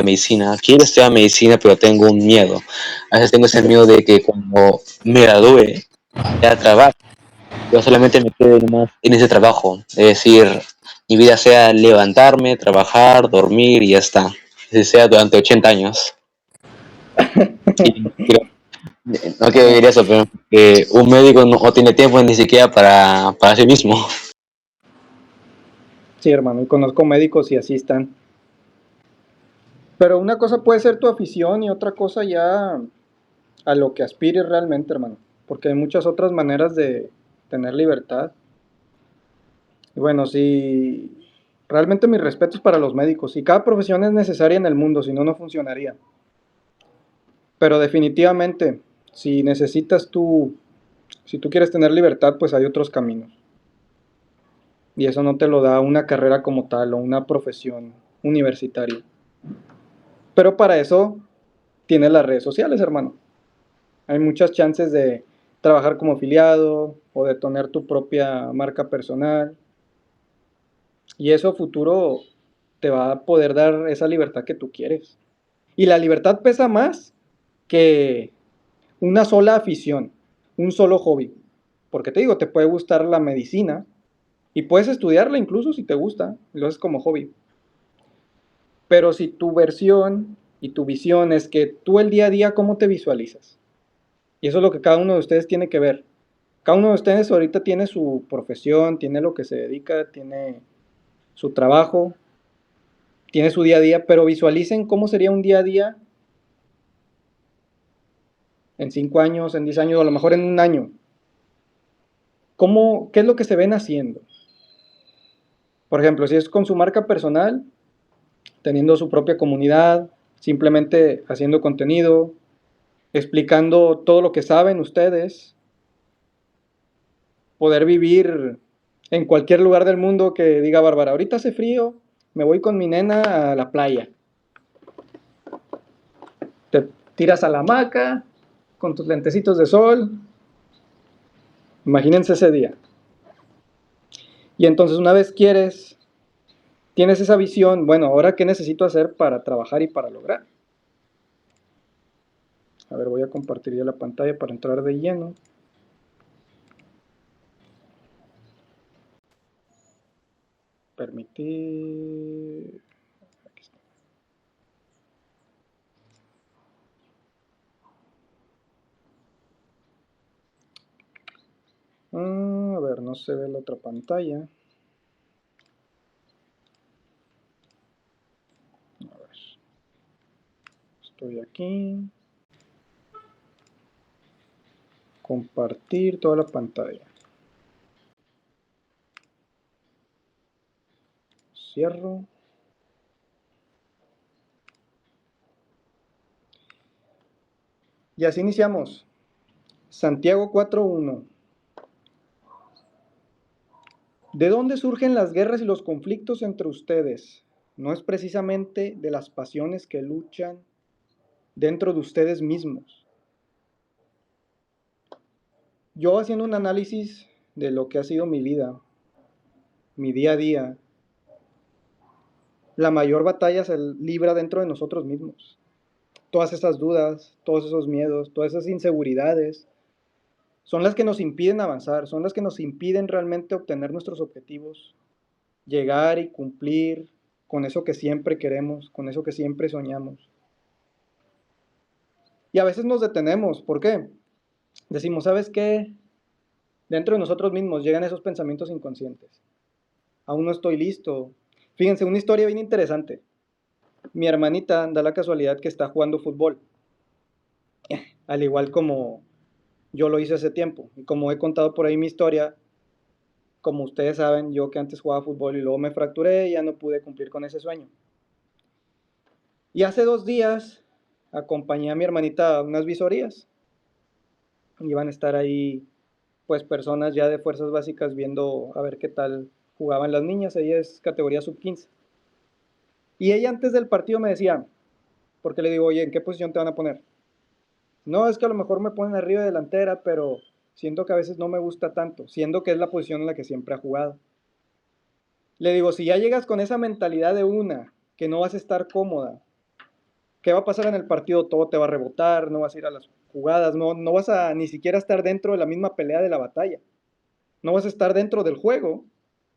medicina. Quiero estudiar medicina, pero tengo un miedo. A veces tengo ese miedo de que cuando me gradúe, ya trabajo, yo solamente me quede nomás en ese trabajo. Es decir, mi vida sea levantarme, trabajar, dormir y ya está. Que sea durante 80 años. Y no quiero vivir eso, pero un médico no tiene tiempo ni siquiera para sí mismo. Sí, hermano, y conozco médicos y así están. Pero una cosa puede ser tu afición y otra cosa ya a lo que aspires realmente, hermano. Porque hay muchas otras maneras de tener libertad. Y bueno, sí, realmente mis respetos para los médicos. Y cada profesión es necesaria en el mundo, si no, no funcionaría. Pero definitivamente, si necesitas tú, si tú quieres tener libertad, pues hay otros caminos. Y eso no te lo da una carrera como tal o una profesión universitaria. Pero para eso tienes las redes sociales, hermano. Hay muchas chances de trabajar como afiliado o de tener tu propia marca personal. Y eso a futuro te va a poder dar esa libertad que tú quieres. Y la libertad pesa más que una sola afición, un solo hobby. Porque te digo, te puede gustar la medicina y puedes estudiarla incluso si te gusta, lo haces como hobby. Pero si tu versión y tu visión es que tú el día a día, ¿cómo te visualizas? Y eso es lo que cada uno de ustedes tiene que ver. Cada uno de ustedes ahorita tiene su profesión, tiene lo que se dedica, tiene su trabajo, tiene su día a día, pero visualicen cómo sería un día a día en 5 años, en 10 años, o a lo mejor en un año. ¿Qué es lo que se ven haciendo? Por ejemplo, si es con su marca personal, teniendo su propia comunidad, simplemente haciendo contenido, explicando todo lo que saben ustedes, poder vivir en cualquier lugar del mundo que diga Bárbara, ahorita hace frío, me voy con mi nena a la playa. Te tiras a la hamaca con tus lentecitos de sol. Imagínense ese día. Y entonces una vez tienes esa visión, bueno, ahora qué necesito hacer para trabajar y para lograr. A ver, voy a compartir ya la pantalla para entrar de lleno. Permitir. Aquí está. A ver, no se ve la otra pantalla. A ver. Estoy aquí. Compartir toda la pantalla. Cierro. Y así iniciamos. Santiago 4.1. ¿De dónde surgen las guerras y los conflictos entre ustedes? No es precisamente de las pasiones que luchan dentro de ustedes mismos. Yo haciendo un análisis de lo que ha sido mi vida, mi día a día, la mayor batalla se libra dentro de nosotros mismos. Todas esas dudas, todos esos miedos, todas esas inseguridades, son las que nos impiden avanzar, son las que nos impiden realmente obtener nuestros objetivos, llegar y cumplir con eso que siempre queremos, con eso que siempre soñamos. Y a veces nos detenemos, ¿por qué? Decimos, ¿sabes qué? Dentro de nosotros mismos llegan esos pensamientos inconscientes. Aún no estoy listo. Fíjense, una historia bien interesante. Mi hermanita da la casualidad que está jugando fútbol, al igual como yo lo hice hace tiempo. Y como he contado por ahí mi historia, como ustedes saben, yo que antes jugaba fútbol y luego me fracturé y ya no pude cumplir con ese sueño. Y hace 2 días acompañé a mi hermanita a unas visorías. Iban a estar ahí, pues, personas ya de fuerzas básicas viendo a ver qué tal jugaban las niñas. Ella es categoría sub-15. Y ella antes del partido me decía, porque le digo, oye, ¿en qué posición te van a poner? No, es que a lo mejor me ponen arriba de delantera, pero siento que a veces no me gusta tanto, siendo que es la posición en la que siempre ha jugado. Le digo, si ya llegas con esa mentalidad de una, que no vas a estar cómoda, ¿Qué va a pasar en el partido? Todo te va a rebotar, no vas a ir a las jugadas, no vas a ni siquiera estar dentro de la misma pelea de la batalla. No vas a estar dentro del juego.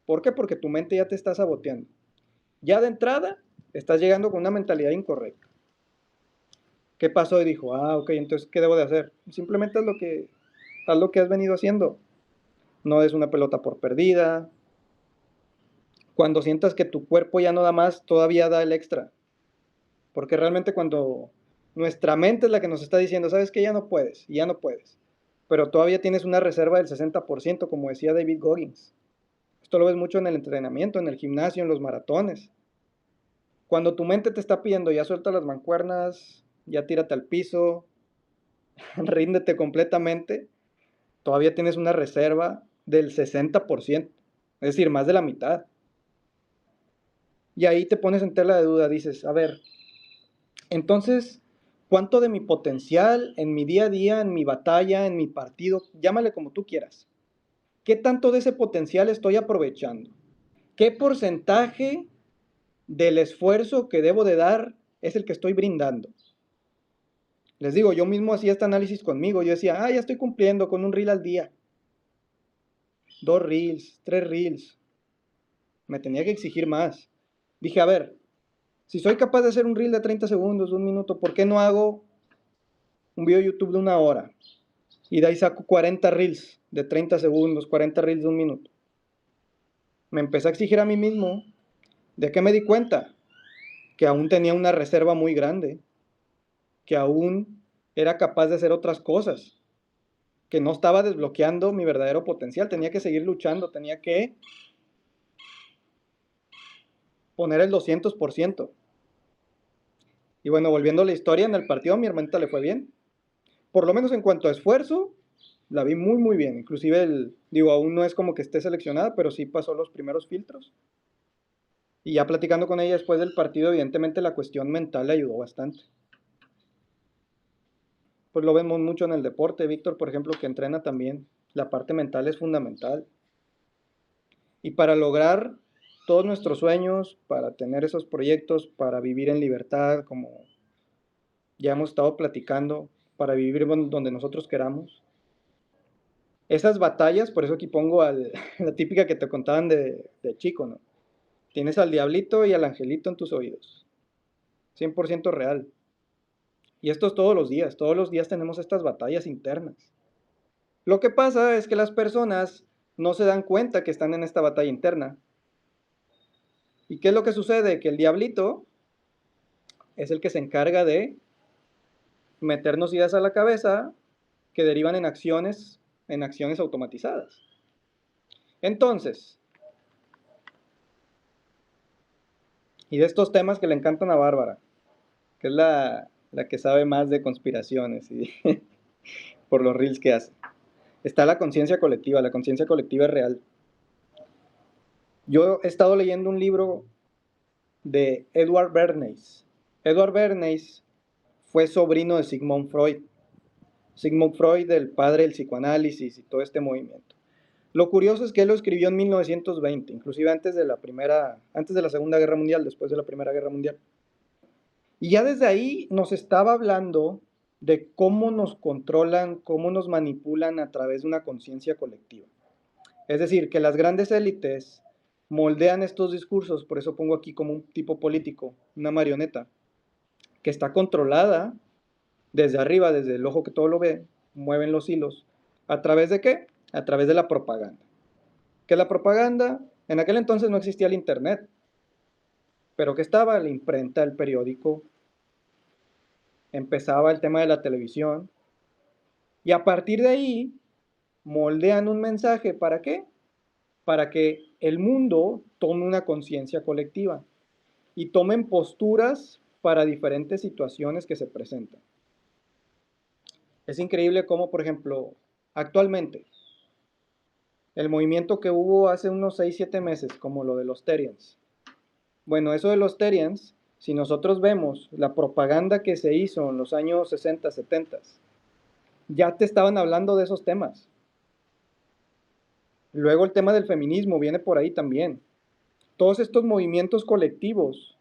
¿Por qué? Porque tu mente ya te está saboteando. Ya de entrada, estás llegando con una mentalidad incorrecta. ¿Qué pasó? Y dijo, ok, entonces, ¿qué debo de hacer? Simplemente haz lo que has venido haciendo. No des una pelota por perdida. Cuando sientas que tu cuerpo ya no da más, todavía da el extra. Porque realmente cuando nuestra mente es la que nos está diciendo, sabes que ya no puedes, y ya no puedes. Pero todavía tienes una reserva del 60%, como decía David Goggins. Esto lo ves mucho en el entrenamiento, en el gimnasio, en los maratones. Cuando tu mente te está pidiendo, ya suelta las mancuernas, ya tírate al piso, ríndete completamente, todavía tienes una reserva del 60%, es decir, más de la mitad. Y ahí te pones en tela de duda, dices, a ver, entonces, ¿cuánto de mi potencial en mi día a día, en mi batalla, en mi partido, llámale como tú quieras? ¿Qué tanto de ese potencial estoy aprovechando? ¿Qué porcentaje del esfuerzo que debo de dar es el que estoy brindando? Les digo, yo mismo hacía este análisis conmigo. Yo decía, ya estoy cumpliendo con un reel al día. 2 reels, 3 reels. Me tenía que exigir más. Dije, a ver, si soy capaz de hacer un reel de 30 segundos, de un minuto, ¿por qué no hago un video de YouTube de 1 hora? Y de ahí saco 40 reels de 30 segundos, 40 reels de un minuto. Me empecé a exigir a mí mismo. ¿De qué me di cuenta? Que aún tenía una reserva muy grande. Que aún era capaz de hacer otras cosas. Que no estaba desbloqueando mi verdadero potencial. Tenía que seguir luchando. Tenía que poner el 200%. Y bueno, volviendo a la historia, en el partido a mi hermanita le fue bien. Por lo menos en cuanto a esfuerzo, la vi muy, muy bien. Inclusive, digo, aún no es como que esté seleccionada, pero sí pasó los primeros filtros. Y ya platicando con ella después del partido, evidentemente la cuestión mental le ayudó bastante. Pues lo vemos mucho en el deporte. Víctor, por ejemplo, que entrena también. La parte mental es fundamental. Y para lograr todos nuestros sueños, para tener esos proyectos, para vivir en libertad, como ya hemos estado platicando, para vivir donde nosotros queramos. Esas batallas, por eso aquí pongo la típica que te contaban de chico, ¿no? Tienes al diablito y al angelito en tus oídos. 100% real. Y esto es todos los días tenemos estas batallas internas. Lo que pasa es que las personas no se dan cuenta que están en esta batalla interna. ¿Y qué es lo que sucede? Que el diablito es el que se encarga de meternos ideas a la cabeza que derivan en acciones automatizadas. Entonces, y de estos temas que le encantan a Bárbara, que es la que sabe más de conspiraciones y por los reels que hace, está la conciencia colectiva. La conciencia colectiva es real. Yo he estado leyendo un libro de Edward Bernays. Edward Bernays fue sobrino de Sigmund Freud. Sigmund Freud, el padre del psicoanálisis y todo este movimiento. Lo curioso es que él lo escribió en 1920, inclusive antes de la Segunda Guerra Mundial, después de la Primera Guerra Mundial. Y ya desde ahí nos estaba hablando de cómo nos controlan, cómo nos manipulan a través de una conciencia colectiva. Es decir, que las grandes élites moldean estos discursos, por eso pongo aquí como un tipo político, una marioneta, que está controlada desde arriba, desde el ojo que todo lo ve, mueven los hilos. ¿A través de qué? A través de la propaganda. ¿Qué es la propaganda? En aquel entonces no existía el internet, pero ¿qué estaba? La imprenta, el periódico, empezaba el tema de la televisión, y a partir de ahí moldean un mensaje, ¿para qué? Para que el mundo tome una conciencia colectiva y tomen posturas para diferentes situaciones que se presentan. Es increíble cómo, por ejemplo, actualmente, el movimiento que hubo hace unos 6, 7 meses, como lo de los Terians. Bueno, eso de los Terians, si nosotros vemos la propaganda que se hizo en los años 60, 70, ya te estaban hablando de esos temas. Luego el tema del feminismo viene por ahí también. Todos estos movimientos colectivos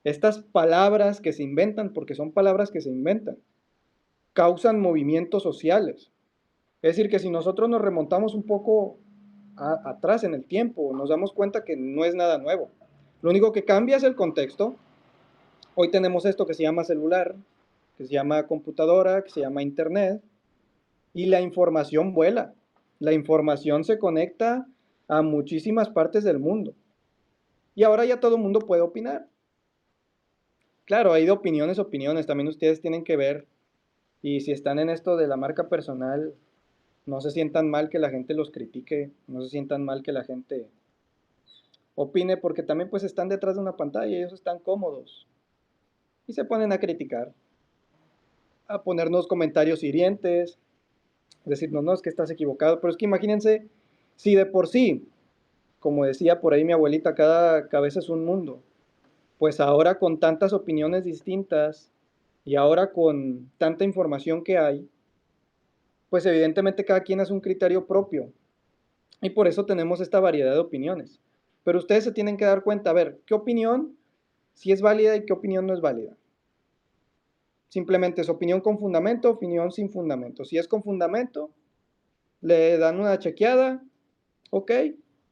Estas palabras que se inventan, porque son palabras que se inventan, causan movimientos sociales. Es decir, que si nosotros nos remontamos un poco atrás en el tiempo, nos damos cuenta que no es nada nuevo. Lo único que cambia es el contexto. Hoy tenemos esto que se llama celular, que se llama computadora, que se llama internet, y la información vuela. La información se conecta a muchísimas partes del mundo. Y ahora ya todo el mundo puede opinar. Claro, hay de opiniones, opiniones. También ustedes tienen que ver, y si están en esto de la marca personal, no se sientan mal que la gente los critique, no se sientan mal que la gente opine, porque también pues están detrás de una pantalla y ellos están cómodos. Y se ponen a criticar, a ponernos comentarios hirientes, decirnos, no, es que estás equivocado. Pero es que imagínense, si de por sí, como decía por ahí mi abuelita, cada cabeza es un mundo, pues ahora con tantas opiniones distintas y ahora con tanta información que hay, pues evidentemente cada quien hace un criterio propio. Y por eso tenemos esta variedad de opiniones. Pero ustedes se tienen que dar cuenta, a ver, ¿qué opinión sí es válida y qué opinión no es válida? Simplemente es opinión con fundamento, opinión sin fundamento. Si es con fundamento, le dan una chequeada, ok,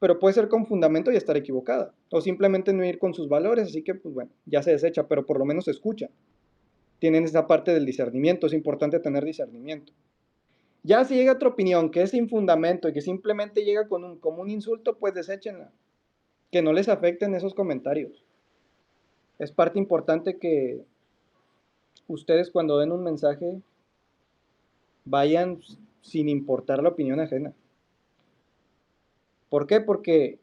pero puede ser con fundamento y estar equivocada. O simplemente no ir con sus valores, así que pues bueno, ya se desecha, pero por lo menos se escucha. Tienen esa parte del discernimiento, es importante tener discernimiento. Ya si llega otra opinión que es sin fundamento y que simplemente llega como un insulto, pues deséchenla. Que no les afecten esos comentarios. Es parte importante que ustedes cuando den un mensaje vayan sin importar la opinión ajena. ¿Por qué? Porque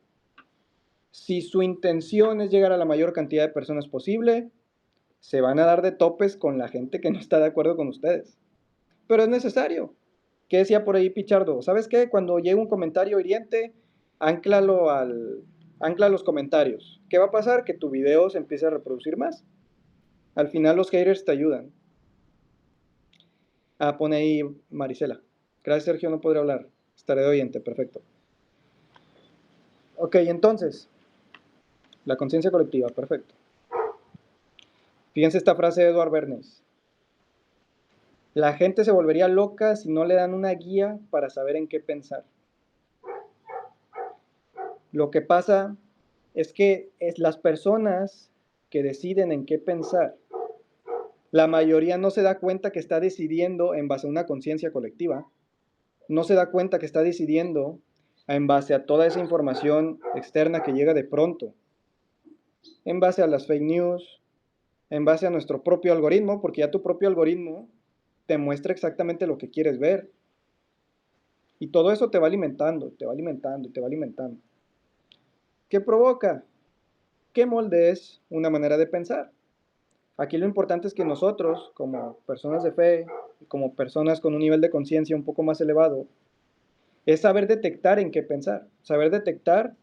si su intención es llegar a la mayor cantidad de personas posible, se van a dar de topes con la gente que no está de acuerdo con ustedes. Pero es necesario. ¿Qué decía por ahí Pichardo? ¿Sabes qué? Cuando llegue un comentario hiriente, anclalo ancla los comentarios. ¿Qué va a pasar? Que tu video se empiece a reproducir más. Al final los haters te ayudan. Ah, pone ahí Marisela. Gracias, Sergio, no podré hablar. Estaré de oyente, perfecto. Ok, entonces, la conciencia colectiva, perfecto. Fíjense esta frase de Edward Bernays. La gente se volvería loca si no le dan una guía para saber en qué pensar. Lo que pasa es que las personas que deciden en qué pensar, la mayoría no se da cuenta que está decidiendo en base a una conciencia colectiva, no se da cuenta que está decidiendo en base a toda esa información externa que llega de pronto, en base a las fake news, en base a nuestro propio algoritmo, porque ya tu propio algoritmo te muestra exactamente lo que quieres ver. Y todo eso te va alimentando, te va alimentando, te va alimentando. ¿Qué provoca? Que moldees una manera de pensar. Aquí lo importante es que nosotros, como personas de fe, como personas con un nivel de conciencia un poco más elevado, es saber detectar en qué pensar, saber detectar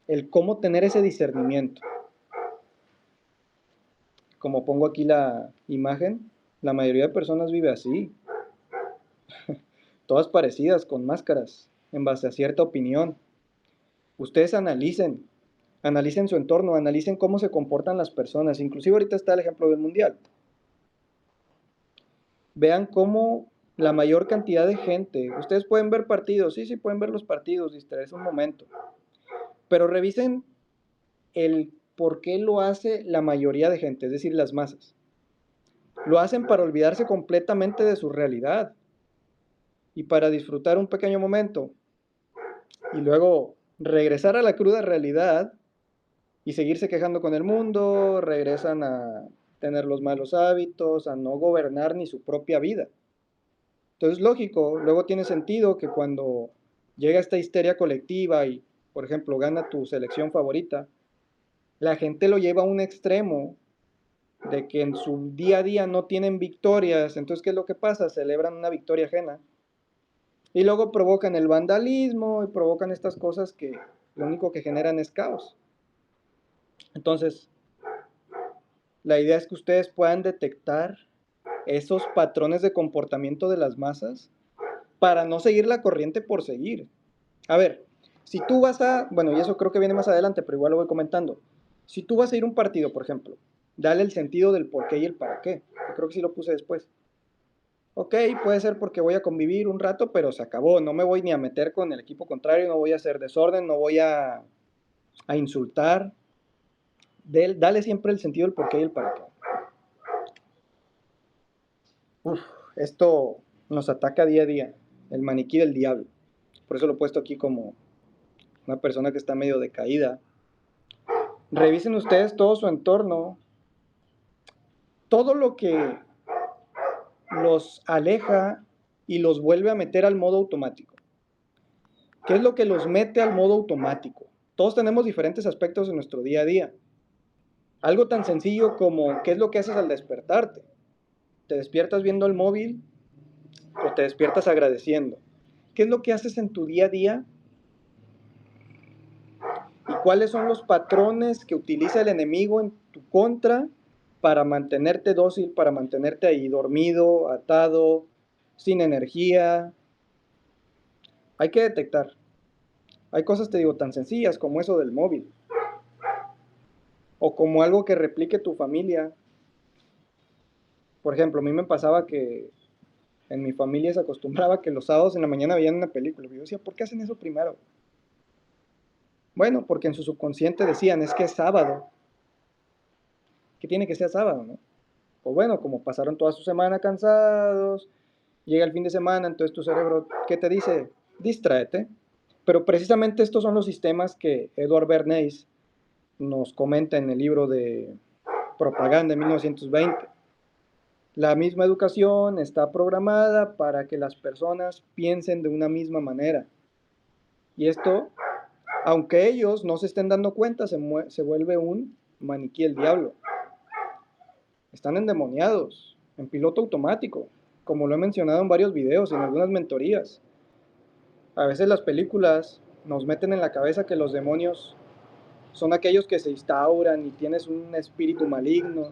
el cómo tener ese discernimiento. Como pongo aquí la imagen, la mayoría de personas vive así, todas parecidas, con máscaras, en base a cierta opinión. Ustedes analicen su entorno, analicen cómo se comportan las personas. Inclusive ahorita está el ejemplo del mundial. Vean cómo la mayor cantidad de gente, ustedes pueden ver partidos, sí, sí pueden ver los partidos, distraerse un momento, pero revisen el por qué lo hace la mayoría de gente, es decir, las masas. Lo hacen para olvidarse completamente de su realidad y para disfrutar un pequeño momento y luego regresar a la cruda realidad y seguirse quejando con el mundo, regresan a tener los malos hábitos, a no gobernar ni su propia vida. Entonces, lógico, luego tiene sentido que cuando llega esta histeria colectiva y, por ejemplo, gana tu selección favorita, la gente lo lleva a un extremo de que en su día a día no tienen victorias. Entonces, ¿qué es lo que pasa? Celebran una victoria ajena. Y luego provocan el vandalismo y provocan estas cosas que lo único que generan es caos. Entonces, la idea es que ustedes puedan detectar esos patrones de comportamiento de las masas para no seguir la corriente por seguir. A ver, si tú vas a, bueno, y eso creo que viene más adelante, pero igual lo voy comentando. Si tú vas a ir a un partido, por ejemplo, dale el sentido del por qué y el para qué. Yo creo que sí lo puse después. Ok, puede ser porque voy a convivir un rato, pero se acabó. No me voy ni a meter con el equipo contrario, no voy a hacer desorden, no voy a insultar. Dale siempre el sentido del por qué y el para qué. Uf, esto nos ataca día a día, el maniquí del diablo. Por eso lo he puesto aquí como una persona que está medio decaída. Revisen ustedes todo su entorno, todo lo que los aleja y los vuelve a meter al modo automático. ¿Qué es lo que los mete al modo automático? Todos tenemos diferentes aspectos en nuestro día a día. Algo tan sencillo como ¿qué es lo que haces al despertarte? ¿Te despiertas viendo el móvil o te despiertas agradeciendo? ¿Qué es lo que haces en tu día a día? ¿Y cuáles son los patrones que utiliza el enemigo en tu contra para mantenerte dócil, para mantenerte ahí dormido, atado, sin energía? Hay que detectar. Hay cosas, te digo, tan sencillas como eso del móvil. O como algo que replique tu familia. Por ejemplo, a mí me pasaba que en mi familia se acostumbraba que los sábados en la mañana veían una película. Yo decía, ¿por qué hacen eso primero? Bueno, porque en su subconsciente decían, es que es sábado. Que tiene que ser sábado, ¿no? O bueno, como pasaron toda su semana cansados, llega el fin de semana, entonces tu cerebro, ¿qué te dice? Distráete. Pero precisamente estos son los sistemas que Edward Bernays nos comenta en el libro de Propaganda de 1920. La misma educación está programada para que las personas piensen de una misma manera. Y esto, aunque ellos no se estén dando cuenta, se vuelve un maniquí el diablo. Están endemoniados, en piloto automático, como lo he mencionado en varios videos y en algunas mentorías. A veces las películas nos meten en la cabeza que los demonios son aquellos que se instauran y tienes un espíritu maligno.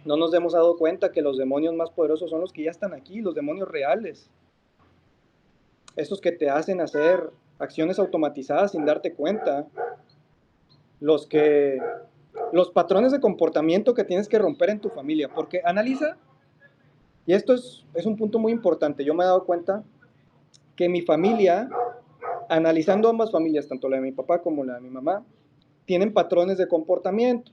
No nos hemos dado cuenta que los demonios más poderosos son los que ya están aquí, los demonios reales. Estos que te hacen hacer acciones automatizadas sin darte cuenta. Los que los patrones de comportamiento que tienes que romper en tu familia. Porque analiza, y esto es un punto muy importante, yo me he dado cuenta que mi familia, analizando ambas familias, tanto la de mi papá como la de mi mamá, tienen patrones de comportamiento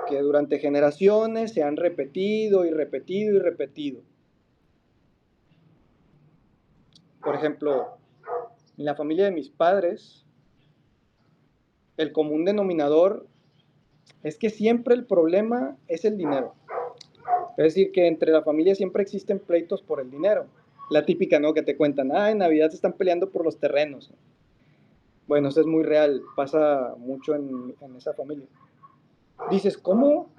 que durante generaciones se han repetido y repetido y repetido. Por ejemplo, en la familia de mis padres, el común denominador es que siempre el problema es el dinero. Es decir, que entre la familia siempre existen pleitos por el dinero. La típica, ¿no? Que te cuentan, en Navidad se están peleando por los terrenos. Bueno, eso es muy real, pasa mucho en esa familia. Dices, ¿cómo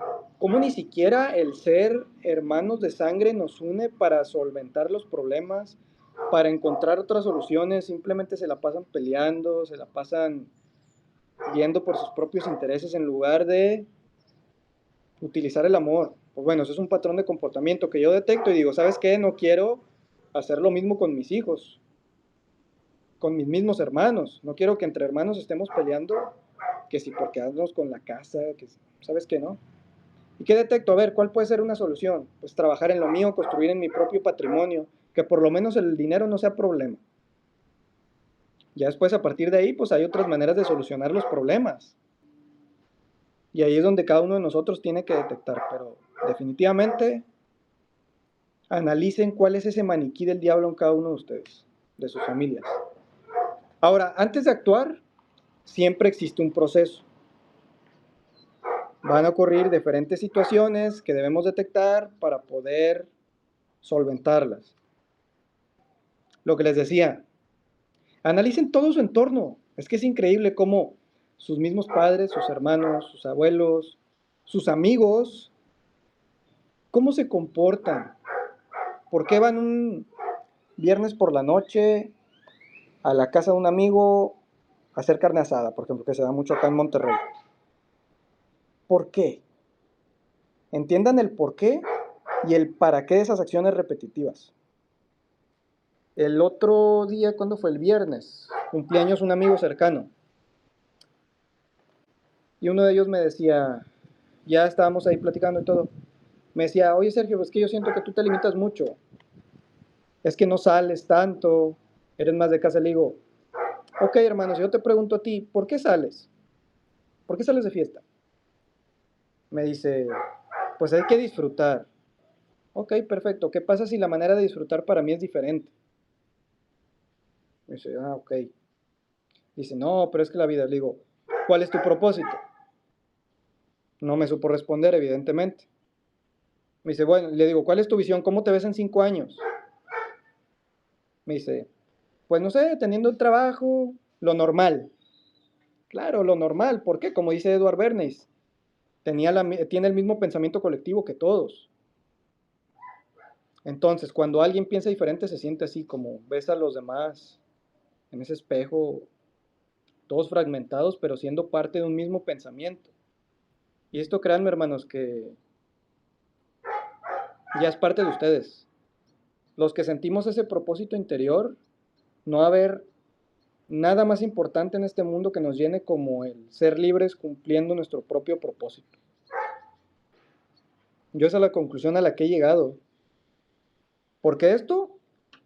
ni siquiera el ser hermanos de sangre nos une para solventar los problemas, para encontrar otras soluciones? Simplemente se la pasan peleando, se la pasan yendo por sus propios intereses en lugar de utilizar el amor. Pues bueno, eso es un patrón de comportamiento que yo detecto y digo, ¿sabes qué? No quiero hacer lo mismo con mis hijos, con mis mismos hermanos. No quiero que entre hermanos estemos peleando, que si por quedarnos con la casa, que ¿sabes qué no? ¿Y qué detecto? A ver, ¿cuál puede ser una solución? Pues trabajar en lo mío, construir en mi propio patrimonio, que por lo menos el dinero no sea problema. Ya después, a partir de ahí, pues hay otras maneras de solucionar los problemas. Y ahí es donde cada uno de nosotros tiene que detectar, pero definitivamente analicen cuál es ese maniquí del diablo en cada uno de ustedes, de sus familias. Ahora, antes de actuar, siempre existe un proceso. Van a ocurrir diferentes situaciones que debemos detectar para poder solventarlas. Lo que les decía, analicen todo su entorno. Es que es increíble cómo sus mismos padres, sus hermanos, sus abuelos, sus amigos, cómo se comportan. ¿Por qué van un viernes por la noche a la casa de un amigo a hacer carne asada, por ejemplo, que se da mucho acá en Monterrey? ¿Por qué? Entiendan el por qué y el para qué de esas acciones repetitivas. El otro día, ¿cuándo fue? El viernes, cumpleaños un amigo cercano. Y uno de ellos me decía, ya estábamos ahí platicando y todo, me decía, oye Sergio, es que yo siento que tú te limitas mucho, es que no sales tanto, eres más de casa. Le digo, ok hermano, si yo te pregunto a ti, ¿por qué sales? ¿Por qué sales de fiesta? Me dice, pues hay que disfrutar. Ok, perfecto. ¿Qué pasa si la manera de disfrutar para mí es diferente? Me dice, ah, ok. Dice, no, pero es que la vida, le digo, ¿cuál es tu propósito? No me supo responder, evidentemente. Me dice, bueno, le digo, ¿cuál es tu visión? ¿Cómo te ves en 5 años? Me dice, pues no sé, teniendo el trabajo, lo normal. Claro, lo normal. ¿Por qué? Como dice Edward Bernays, tiene el mismo pensamiento colectivo que todos. Entonces, cuando alguien piensa diferente, se siente así, como ves a los demás en ese espejo, todos fragmentados, pero siendo parte de un mismo pensamiento. Y esto, créanme, hermanos, que ya es parte de ustedes. Los que sentimos ese propósito interior, no va a haber nada más importante en este mundo que nos llene como el ser libres cumpliendo nuestro propio propósito. Yo esa es la conclusión a la que he llegado. Porque esto,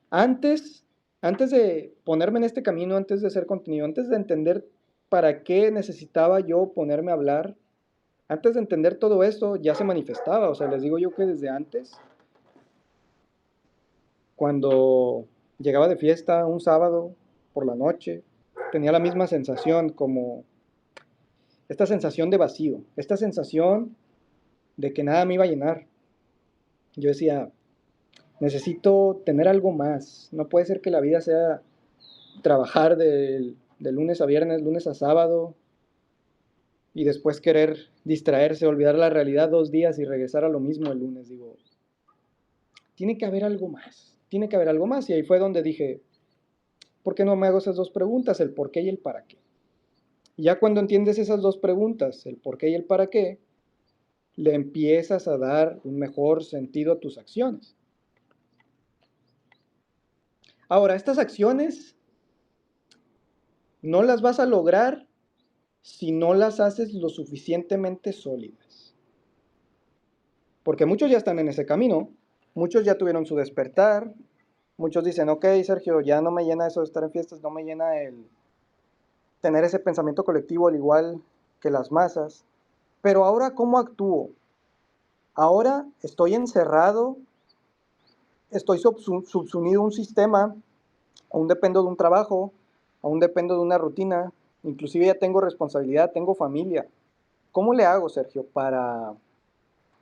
antes, antes de ponerme en este camino, antes de hacer contenido, antes de entender para qué necesitaba yo ponerme a hablar, antes de entender todo esto, ya se manifestaba. O sea, les digo yo que desde antes, cuando llegaba de fiesta un sábado por la noche, tenía la misma sensación, como esta sensación de vacío, esta sensación de que nada me iba a llenar. Yo decía, necesito tener algo más. No puede ser que la vida sea trabajar de lunes a viernes, lunes a sábado, y después querer distraerse, olvidar la realidad 2 días y regresar a lo mismo el lunes. Digo, tiene que haber algo más, tiene que haber algo más. Y ahí fue donde dije, ¿por qué no me hago esas dos preguntas, el por qué y el para qué? Y ya cuando entiendes esas dos preguntas, el por qué y el para qué, le empiezas a dar un mejor sentido a tus acciones. Ahora, estas acciones no las vas a lograr si no las haces lo suficientemente sólidas. Porque muchos ya están en ese camino, muchos ya tuvieron su despertar, muchos dicen, ok, Sergio, ya no me llena eso de estar en fiestas, no me llena el tener ese pensamiento colectivo al igual que las masas, pero ahora ¿cómo actúo? Ahora estoy encerrado, estoy subsumido a un sistema, aún dependo de un trabajo, aún dependo de una rutina, inclusive ya tengo responsabilidad, tengo familia. ¿Cómo le hago, Sergio, para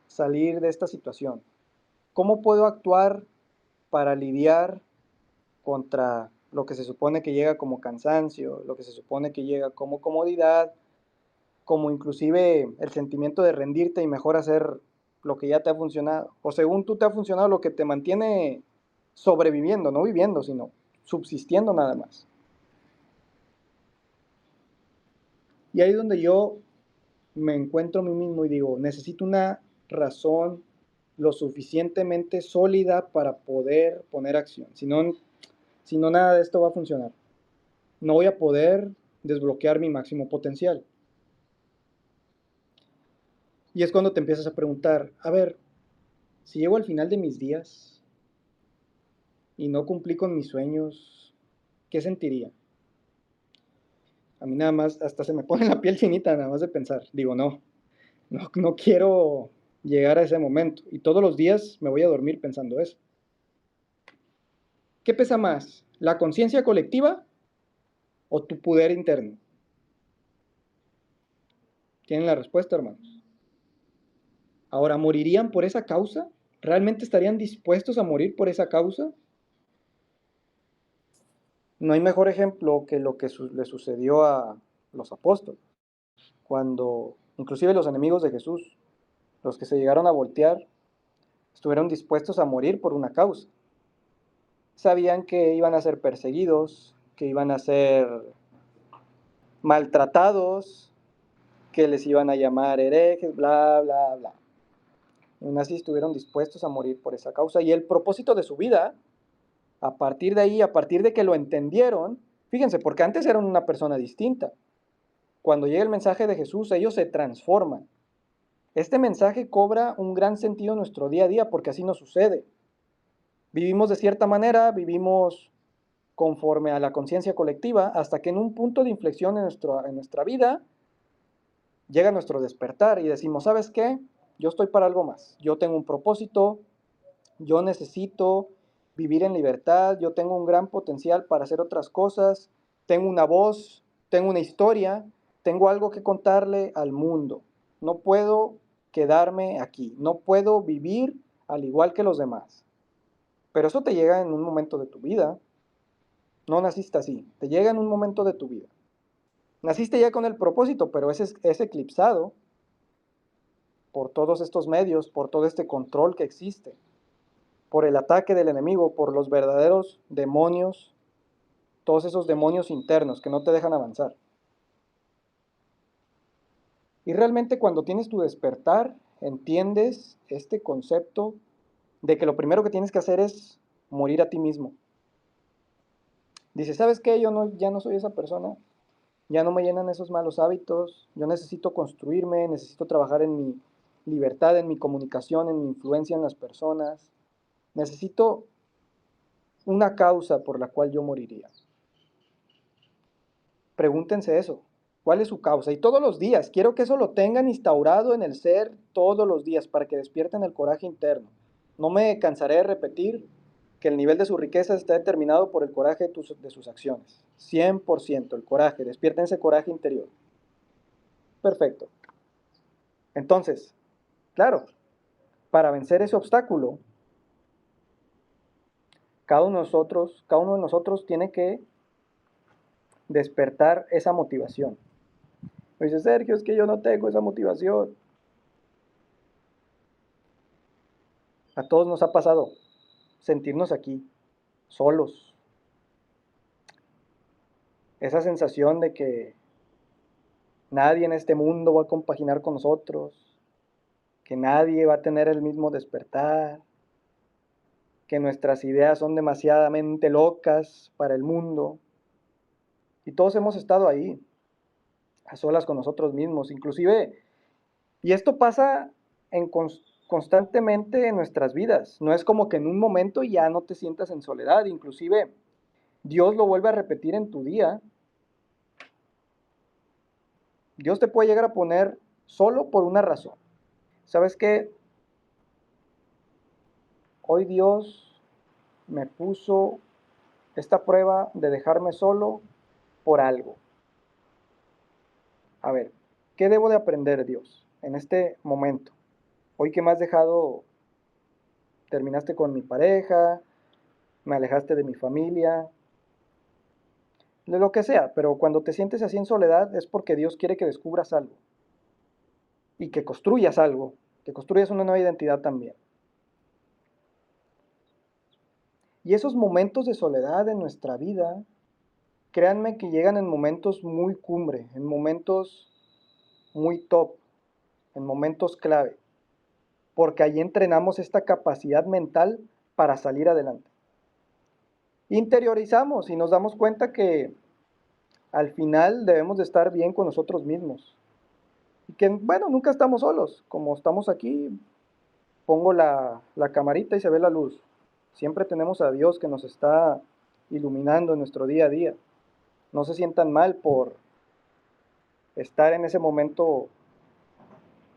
salir de esta situación? ¿Cómo puedo actuar para lidiar contra lo que se supone que llega como cansancio, lo que se supone que llega como comodidad, como inclusive el sentimiento de rendirte y mejor hacer lo que ya te ha funcionado, o según tú te ha funcionado lo que te mantiene sobreviviendo, no viviendo, sino subsistiendo nada más? Y ahí es donde yo me encuentro a mí mismo y digo, necesito una razón lo suficientemente sólida para poder poner acción. Si no, nada de esto va a funcionar. No voy a poder desbloquear mi máximo potencial. Y es cuando te empiezas a preguntar, a ver, si llego al final de mis días y no cumplí con mis sueños, ¿qué sentiría? A mí nada más, hasta se me pone la piel chinita nada más de pensar. Digo, no quiero llegar a ese momento. Y todos los días me voy a dormir pensando eso. ¿Qué pesa más? ¿La conciencia colectiva o tu poder interno? Tienen la respuesta, hermanos. Ahora, ¿morirían por esa causa? ¿Realmente estarían dispuestos a morir por esa causa? No hay mejor ejemplo que lo que le sucedió a los apóstoles, cuando inclusive los enemigos de Jesús, los que se llegaron a voltear, estuvieron dispuestos a morir por una causa. Sabían que iban a ser perseguidos, que iban a ser maltratados, que les iban a llamar herejes, bla, bla, bla. Y aún así estuvieron dispuestos a morir por esa causa. Y el propósito de su vida, a partir de ahí, a partir de que lo entendieron, fíjense, porque antes eran una persona distinta. cuando llega el mensaje de Jesús, ellos se transforman. Este mensaje cobra un gran sentido en nuestro día a día porque así nos sucede. Vivimos de cierta manera, vivimos conforme a la conciencia colectiva, hasta que en un punto de inflexión en nuestra vida llega nuestro despertar y decimos, ¿sabes qué? Yo estoy para algo más. Yo tengo un propósito, yo necesito vivir en libertad, yo tengo un gran potencial para hacer otras cosas, tengo una voz, tengo una historia, tengo algo que contarle al mundo. No puedo quedarme aquí, no puedo vivir al igual que los demás. Pero eso te llega en un momento de tu vida. No naciste así, te llega en un momento de tu vida. Naciste ya con el propósito, pero es eclipsado por todos estos medios, por todo este control que existe, por el ataque del enemigo, por los verdaderos demonios, todos esos demonios internos que no te dejan avanzar. Y realmente cuando tienes tu despertar, entiendes este concepto de que lo primero que tienes que hacer es morir a ti mismo. Dices, ¿sabes qué? Ya no soy esa persona, ya no me llenan esos malos hábitos, yo necesito construirme, necesito trabajar en mi libertad, en mi comunicación, en mi influencia en las personas, necesito una causa por la cual yo moriría. Pregúntense eso, ¿cuál es su causa? Y todos los días, quiero que eso lo tengan instaurado en el ser todos los días para que despierten el coraje interno. No me cansaré de repetir que el nivel de su riqueza está determinado por el coraje de sus acciones. 100% el coraje, despierten ese coraje interior. Perfecto. Entonces, claro, para vencer ese obstáculo, cada uno de nosotros tiene que despertar esa motivación. Me dice, Sergio, es que yo no tengo esa motivación. A todos nos ha pasado sentirnos aquí, solos. Esa sensación de que nadie en este mundo va a compaginar con nosotros, que nadie va a tener el mismo despertar, que nuestras ideas son demasiadamente locas para el mundo. Y todos hemos estado ahí, a solas con nosotros mismos, inclusive, y esto pasa constantemente en nuestras vidas. No es como que en un momento ya no te sientas en soledad, inclusive Dios lo vuelve a repetir en tu día. Dios te puede llegar a poner solo por una razón. ¿Sabes qué? Hoy Dios me puso esta prueba de dejarme solo por algo. A ver, ¿qué debo de aprender, Dios, en este momento? Hoy que me has dejado, terminaste con mi pareja, me alejaste de mi familia, de lo que sea, pero cuando te sientes así en soledad es porque Dios quiere que descubras algo y que construyas algo, que construyas una nueva identidad también. Y esos momentos de soledad en nuestra vida, créanme que llegan en momentos muy cumbre, en momentos muy top, en momentos clave, porque allí entrenamos esta capacidad mental para salir adelante. Interiorizamos y nos damos cuenta que al final debemos de estar bien con nosotros mismos. Y que, bueno, nunca estamos solos. Como estamos aquí, pongo la camarita y se ve la luz. Siempre tenemos a Dios que nos está iluminando en nuestro día a día. No se sientan mal por estar en ese momento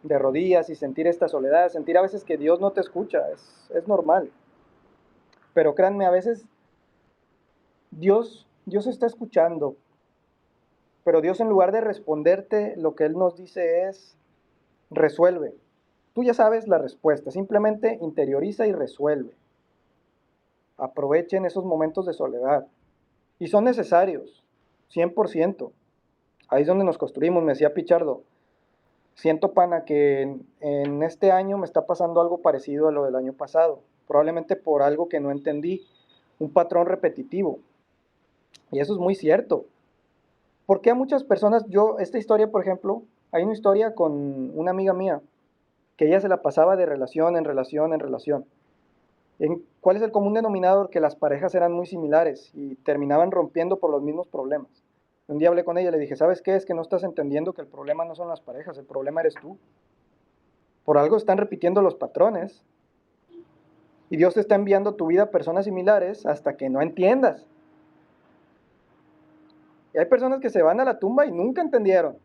de rodillas y sentir esta soledad, sentir a veces que Dios no te escucha, es normal. Pero créanme, a veces Dios está escuchando, pero Dios en lugar de responderte, lo que Él nos dice es, resuelve. Tú ya sabes la respuesta, simplemente interioriza y resuelve. Aprovechen esos momentos de soledad. Y son necesarios, 100%. Ahí es donde nos construimos, me decía Pichardo. Siento, pana, que en este año me está pasando algo parecido a lo del año pasado. Probablemente por algo que no entendí, un patrón repetitivo. Y eso es muy cierto. Porque a muchas personas, esta historia, por ejemplo, hay una historia con una amiga mía, que ella se la pasaba de relación en relación en relación. ¿Cuál es el común denominador? Que las parejas eran muy similares y terminaban rompiendo por los mismos problemas. Un día hablé con ella y le dije, ¿sabes qué? Es que no estás entendiendo que el problema no son las parejas, el problema eres tú. Por algo están repitiendo los patrones. Y Dios te está enviando a tu vida personas similares hasta que no entiendas. Y hay personas que se van a la tumba y nunca entendieron.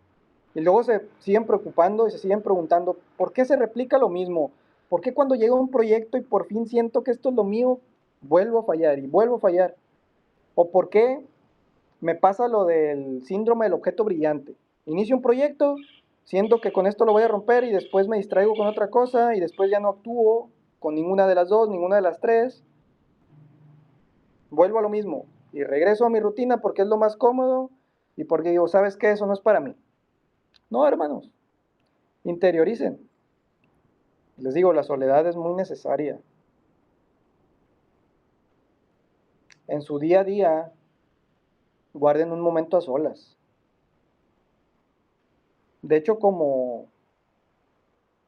Y luego se siguen preocupando y se siguen preguntando, ¿por qué se replica lo mismo? ¿Por qué cuando llega un proyecto y por fin siento que esto es lo mío, vuelvo a fallar y vuelvo a fallar? ¿O por qué me pasa lo del síndrome del objeto brillante? Inicio un proyecto, siento que con esto lo voy a romper y después me distraigo con otra cosa y después ya no actúo con ninguna de las dos, ninguna de las tres. Vuelvo a lo mismo y regreso a mi rutina porque es lo más cómodo y porque digo, ¿sabes qué? Eso no es para mí. No, hermanos, interioricen. Les digo, la soledad es muy necesaria. En su día a día, guarden un momento a solas. De hecho, como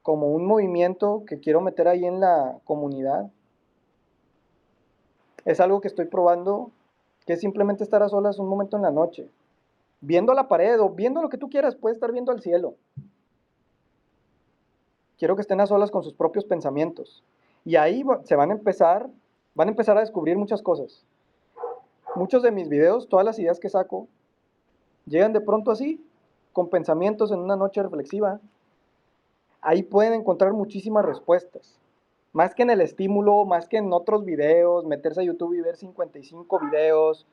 un movimiento que quiero meter ahí en la comunidad, es algo que estoy probando, que es simplemente estar a solas un momento en la noche, viendo la pared o viendo lo que tú quieras, puedes estar viendo al cielo. Quiero que estén a solas con sus propios pensamientos. Y ahí se van a empezar a descubrir muchas cosas. Muchos de mis videos, todas las ideas que saco, llegan de pronto así, con pensamientos en una noche reflexiva. Ahí pueden encontrar muchísimas respuestas. Más que en el estímulo, más que en otros videos, meterse a YouTube y ver 55 videos.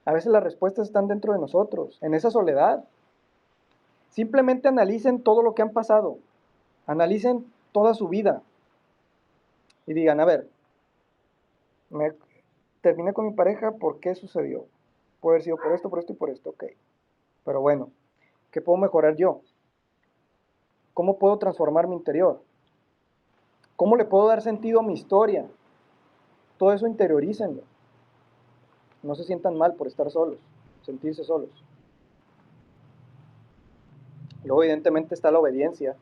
A veces las respuestas están dentro de nosotros, en esa soledad. Simplemente analicen todo lo que han pasado. Analicen toda su vida. Y digan, a ver, me terminé con mi pareja, ¿por qué sucedió? Puede haber sido por esto y por esto, ok. Pero bueno, ¿qué puedo mejorar yo? ¿Cómo puedo transformar mi interior? ¿Cómo le puedo dar sentido a mi historia? Todo eso interiorícenlo. No se sientan mal por estar solos, sentirse solos. Luego, evidentemente, está la obediencia.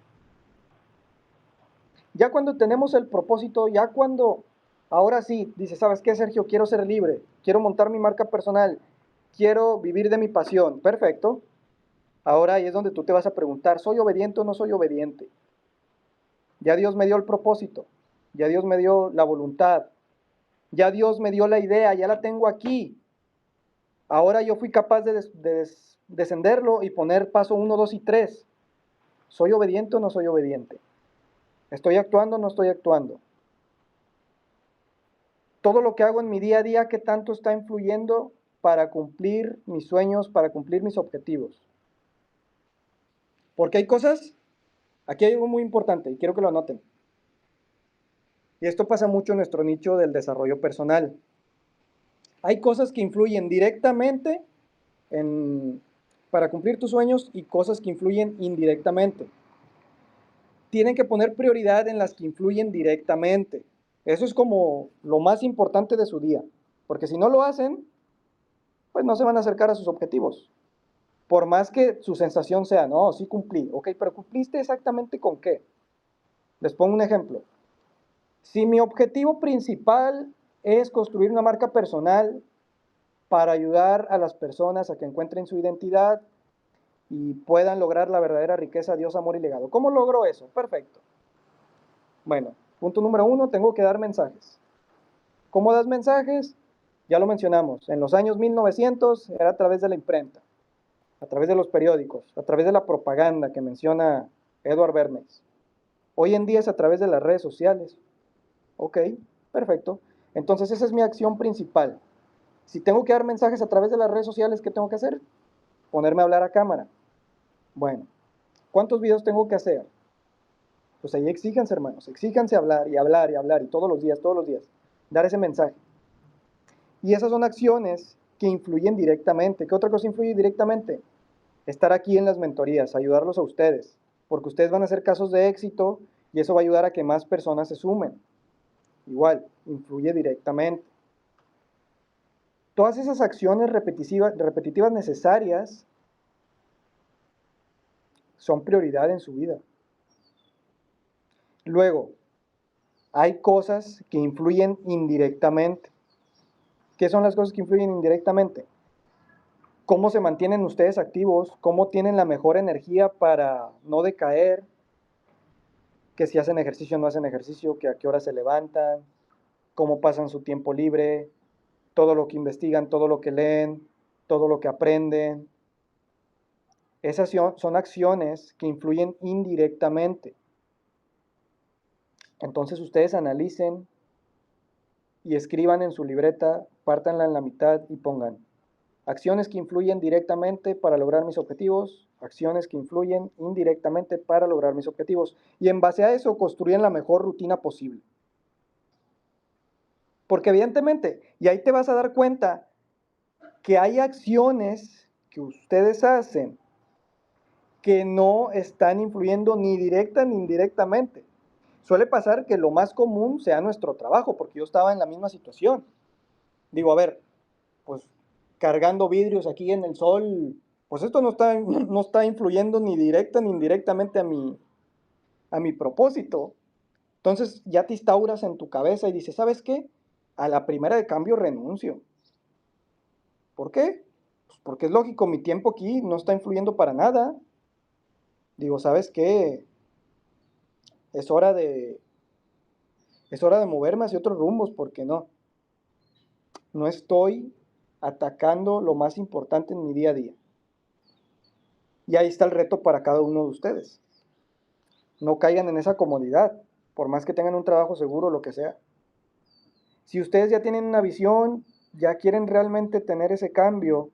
Ya cuando tenemos el propósito, ya cuando, ahora sí, dice, ¿sabes qué, Sergio? Quiero ser libre, quiero montar mi marca personal, quiero vivir de mi pasión. Perfecto. Ahora ahí es donde tú te vas a preguntar, ¿soy obediente o no soy obediente? Ya Dios me dio el propósito, ya Dios me dio la voluntad, ya Dios me dio la idea, ya la tengo aquí. Ahora yo fui capaz de descenderlo y poner paso 1, 2 y 3. ¿Soy obediente o no soy obediente? ¿Estoy actuando o no estoy actuando? Todo lo que hago en mi día a día, ¿qué tanto está influyendo para cumplir mis sueños, para cumplir mis objetivos? Porque hay cosas, aquí hay algo muy importante y quiero que lo anoten. Y esto pasa mucho en nuestro nicho del desarrollo personal. Hay cosas que influyen directamente para cumplir tus sueños y cosas que influyen indirectamente. Tienen que poner prioridad en las que influyen directamente. Eso es como lo más importante de su día. Porque si no lo hacen, pues no se van a acercar a sus objetivos. Por más que su sensación sea, no, sí cumplí. Ok, pero ¿cumpliste exactamente con qué? Les pongo un ejemplo. Si mi objetivo principal es construir una marca personal para ayudar a las personas a que encuentren su identidad y puedan lograr la verdadera riqueza, Dios, amor y legado. ¿Cómo logro eso? Perfecto. Bueno, punto número 1, tengo que dar mensajes. ¿Cómo das mensajes? Ya lo mencionamos. En los años 1900 era a través de la imprenta, a través de los periódicos, a través de la propaganda que menciona Edward Bernays. Hoy en día es a través de las redes sociales. Ok, perfecto. Entonces esa es mi acción principal. Si tengo que dar mensajes a través de las redes sociales, ¿qué tengo que hacer? Ponerme a hablar a cámara. Bueno, ¿cuántos videos tengo que hacer? Pues ahí exíjanse, hermanos, exíjanse hablar y hablar y hablar y todos los días, dar ese mensaje. Y esas son acciones que influyen directamente. ¿Qué otra cosa influye directamente? Estar aquí en las mentorías, ayudarlos a ustedes, porque ustedes van a hacer casos de éxito y eso va a ayudar a que más personas se sumen. Igual, influye directamente. Todas esas acciones repetitivas necesarias son prioridad en su vida. Luego, hay cosas que influyen indirectamente. ¿Qué son las cosas que influyen indirectamente? cómo se mantienen ustedes activos, cómo tienen la mejor energía para no decaer, que si hacen ejercicio o no hacen ejercicio, que a qué hora se levantan, cómo pasan su tiempo libre, todo lo que investigan, todo lo que leen, todo lo que aprenden. Esas son acciones que influyen indirectamente. Entonces ustedes analicen y escriban en su libreta, pártanla en la mitad y pongan acciones que influyen directamente para lograr mis objetivos, acciones que influyen indirectamente para lograr mis objetivos. Y en base a eso construyen la mejor rutina posible. Porque evidentemente, y ahí te vas a dar cuenta que hay acciones que ustedes hacen que no están influyendo ni directa ni indirectamente. Suele pasar que lo más común sea nuestro trabajo, porque yo estaba en la misma situación. Digo, a ver, pues cargando vidrios aquí en el sol, pues esto no está influyendo ni directa ni indirectamente a mi propósito. Entonces ya te instauras en tu cabeza y dices, ¿sabes qué? A la primera de cambio renuncio. ¿Por qué? Pues porque es lógico, mi tiempo aquí no está influyendo para nada. Digo, ¿sabes qué? Es hora de, es hora de moverme hacia otros rumbos, porque no estoy atacando lo más importante en mi día a día. Y ahí está el reto para cada uno de ustedes. No caigan en esa comodidad, por más que tengan un trabajo seguro o lo que sea. Si ustedes ya tienen una visión, ya quieren realmente tener ese cambio,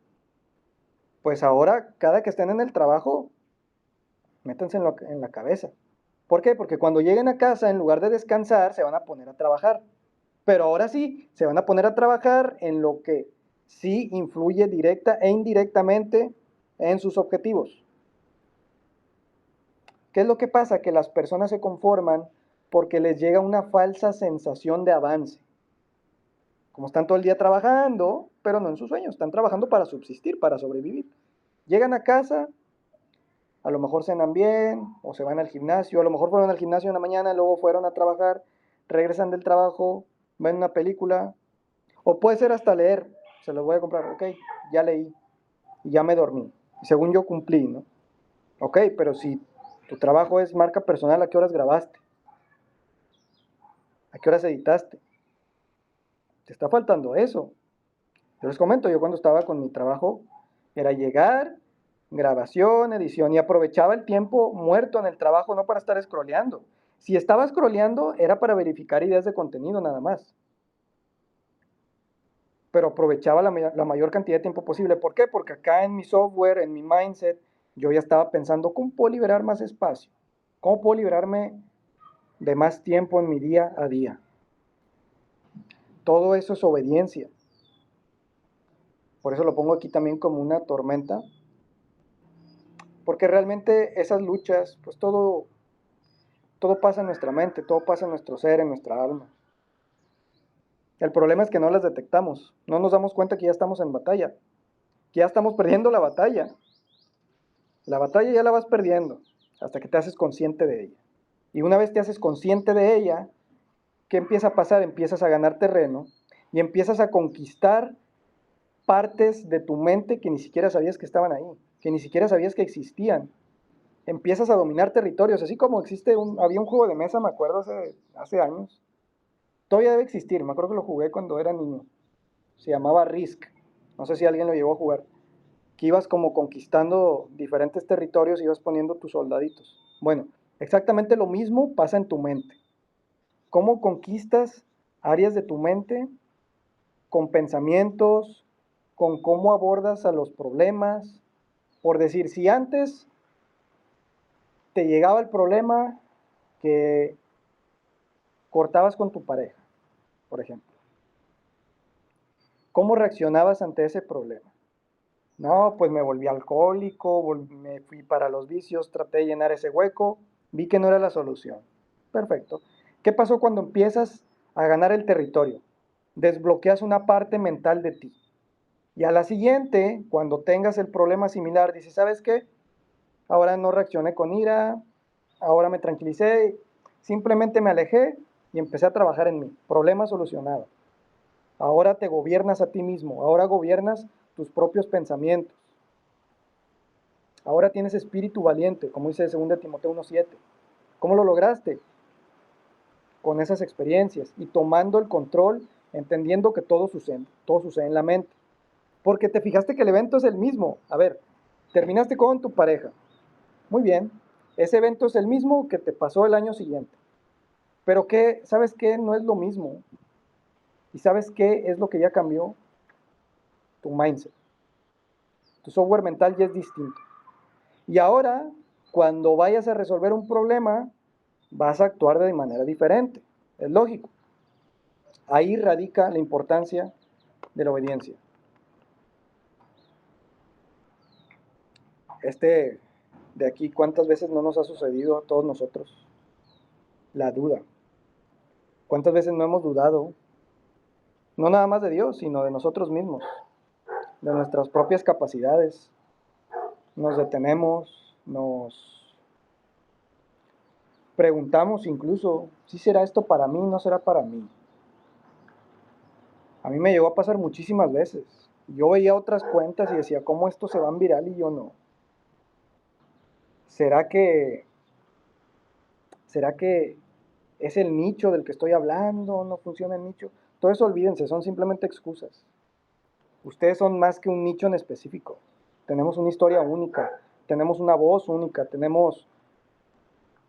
pues ahora, cada que estén en el trabajo, métanse en la cabeza. ¿Por qué? Porque cuando lleguen a casa, en lugar de descansar, se van a poner a trabajar. Pero ahora sí, se van a poner a trabajar en lo que sí influye directa e indirectamente en sus objetivos. ¿Qué es lo que pasa? Que las personas se conforman porque les llega una falsa sensación de avance. Como están todo el día trabajando, pero no en sus sueños, están trabajando para subsistir, para sobrevivir. Llegan a casa, a lo mejor cenan bien, o se van al gimnasio, a lo mejor fueron al gimnasio en la mañana, luego fueron a trabajar, regresan del trabajo, ven una película, o puede ser hasta leer, se los voy a comprar, ok, ya leí, y ya me dormí, y según yo cumplí, ¿no? Ok, pero si tu trabajo es marca personal, ¿a qué horas grabaste? ¿A qué horas editaste? Te está faltando eso. Yo les comento, yo cuando estaba con mi trabajo, era llegar, grabación, edición, y aprovechaba el tiempo muerto en el trabajo, no para estar scrolleando. Si estaba scrolleando, era para verificar ideas de contenido nada más. Pero aprovechaba la mayor cantidad de tiempo posible. ¿Por qué? Porque acá en mi software, en mi mindset, yo ya estaba pensando, ¿cómo puedo liberar más espacio? ¿Cómo puedo liberarme de más tiempo en mi día a día? Todo eso es obediencia. Por eso lo pongo aquí también como una tormenta, porque realmente esas luchas, pues todo pasa en nuestra mente, todo pasa en nuestro ser, en nuestra alma. El problema es que no las detectamos, no nos damos cuenta que ya estamos en batalla, que ya estamos perdiendo la batalla. La batalla ya la vas perdiendo hasta que te haces consciente de ella. Y una vez te haces consciente de ella, ¿qué empieza a pasar? Empiezas a ganar terreno y empiezas a conquistar partes de tu mente que ni siquiera sabías que estaban ahí, que ni siquiera sabías que existían. Empiezas a dominar territorios, así como había un juego de mesa, me acuerdo, hace años. Todavía debe existir, me acuerdo que lo jugué cuando era niño. Se llamaba Risk. No sé si alguien lo llegó a jugar. Que ibas como conquistando diferentes territorios y ibas poniendo tus soldaditos. Bueno, exactamente lo mismo pasa en tu mente. ¿Cómo conquistas áreas de tu mente con pensamientos, con cómo abordas a los problemas? Por decir, si antes te llegaba el problema que cortabas con tu pareja, por ejemplo, ¿cómo reaccionabas ante ese problema? No, pues me volví alcohólico, me fui para los vicios, traté de llenar ese hueco, vi que no era la solución. Perfecto. ¿Qué pasó cuando empiezas a ganar el territorio? Desbloqueas una parte mental de ti. Y a la siguiente, cuando tengas el problema similar, dices, ¿sabes qué? Ahora no reaccioné con ira, ahora me tranquilicé, simplemente me alejé y empecé a trabajar en mí. Problema solucionado. Ahora te gobiernas a ti mismo, ahora gobiernas tus propios pensamientos. Ahora tienes espíritu valiente, como dice 2 Timoteo 1:7. ¿Cómo lo lograste? Con esas experiencias y tomando el control, entendiendo que todo sucede en la mente. Porque te fijaste que el evento es el mismo. A ver, terminaste con tu pareja. Muy bien, ese evento es el mismo que te pasó el año siguiente. Pero ¿qué? ¿Sabes qué? No es lo mismo. ¿Y sabes qué es lo que ya cambió? Tu mindset. Tu software mental ya es distinto. Y ahora, cuando vayas a resolver un problema, vas a actuar de manera diferente. Es lógico. Ahí radica la importancia de la obediencia. De aquí, ¿cuántas veces no nos ha sucedido a todos nosotros? La duda. ¿Cuántas veces no hemos dudado? No nada más de Dios, sino de nosotros mismos, de nuestras propias capacidades. Nos detenemos, nos preguntamos incluso, ¿sí será esto para mí? ¿No será para mí? A mí me llegó a pasar muchísimas veces. Yo veía otras cuentas y decía, ¿cómo esto se van viral y yo no? ¿Será que, será que es el nicho del que estoy hablando? ¿No funciona el nicho? Todo eso olvídense, son simplemente excusas. Ustedes son más que un nicho en específico. Tenemos una historia única, tenemos una voz única, tenemos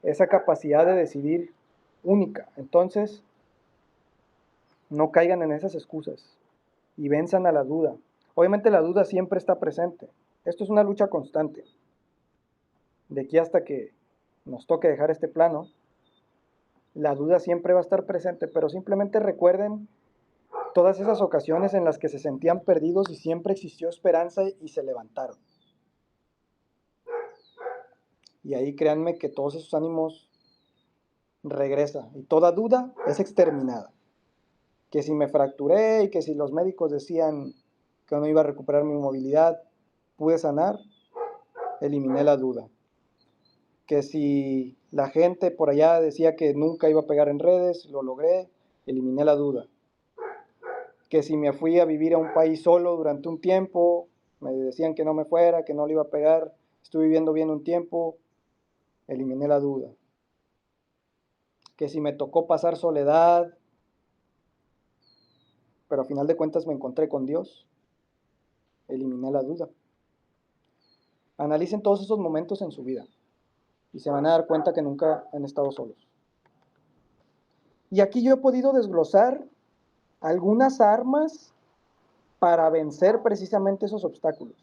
esa capacidad de decidir única. Entonces, no caigan en esas excusas y venzan a la duda. Obviamente la duda siempre está presente. Esto es una lucha constante. De aquí hasta que nos toque dejar este plano, la duda siempre va a estar presente, pero simplemente recuerden todas esas ocasiones en las que se sentían perdidos y siempre existió esperanza y se levantaron. Y ahí créanme que todos esos ánimos regresan y toda duda es exterminada. Que si me fracturé y que si los médicos decían que no iba a recuperar mi movilidad, pude sanar, eliminé la duda. Que si la gente por allá decía que nunca iba a pegar en redes, lo logré, eliminé la duda. Que si me fui a vivir a un país solo durante un tiempo, me decían que no me fuera, que no le iba a pegar, estuve viviendo bien un tiempo, eliminé la duda. Que si me tocó pasar soledad, pero a final de cuentas me encontré con Dios, eliminé la duda. Analicen todos esos momentos en su vida y se van a dar cuenta que nunca han estado solos. Y aquí yo he podido desglosar algunas armas para vencer precisamente esos obstáculos.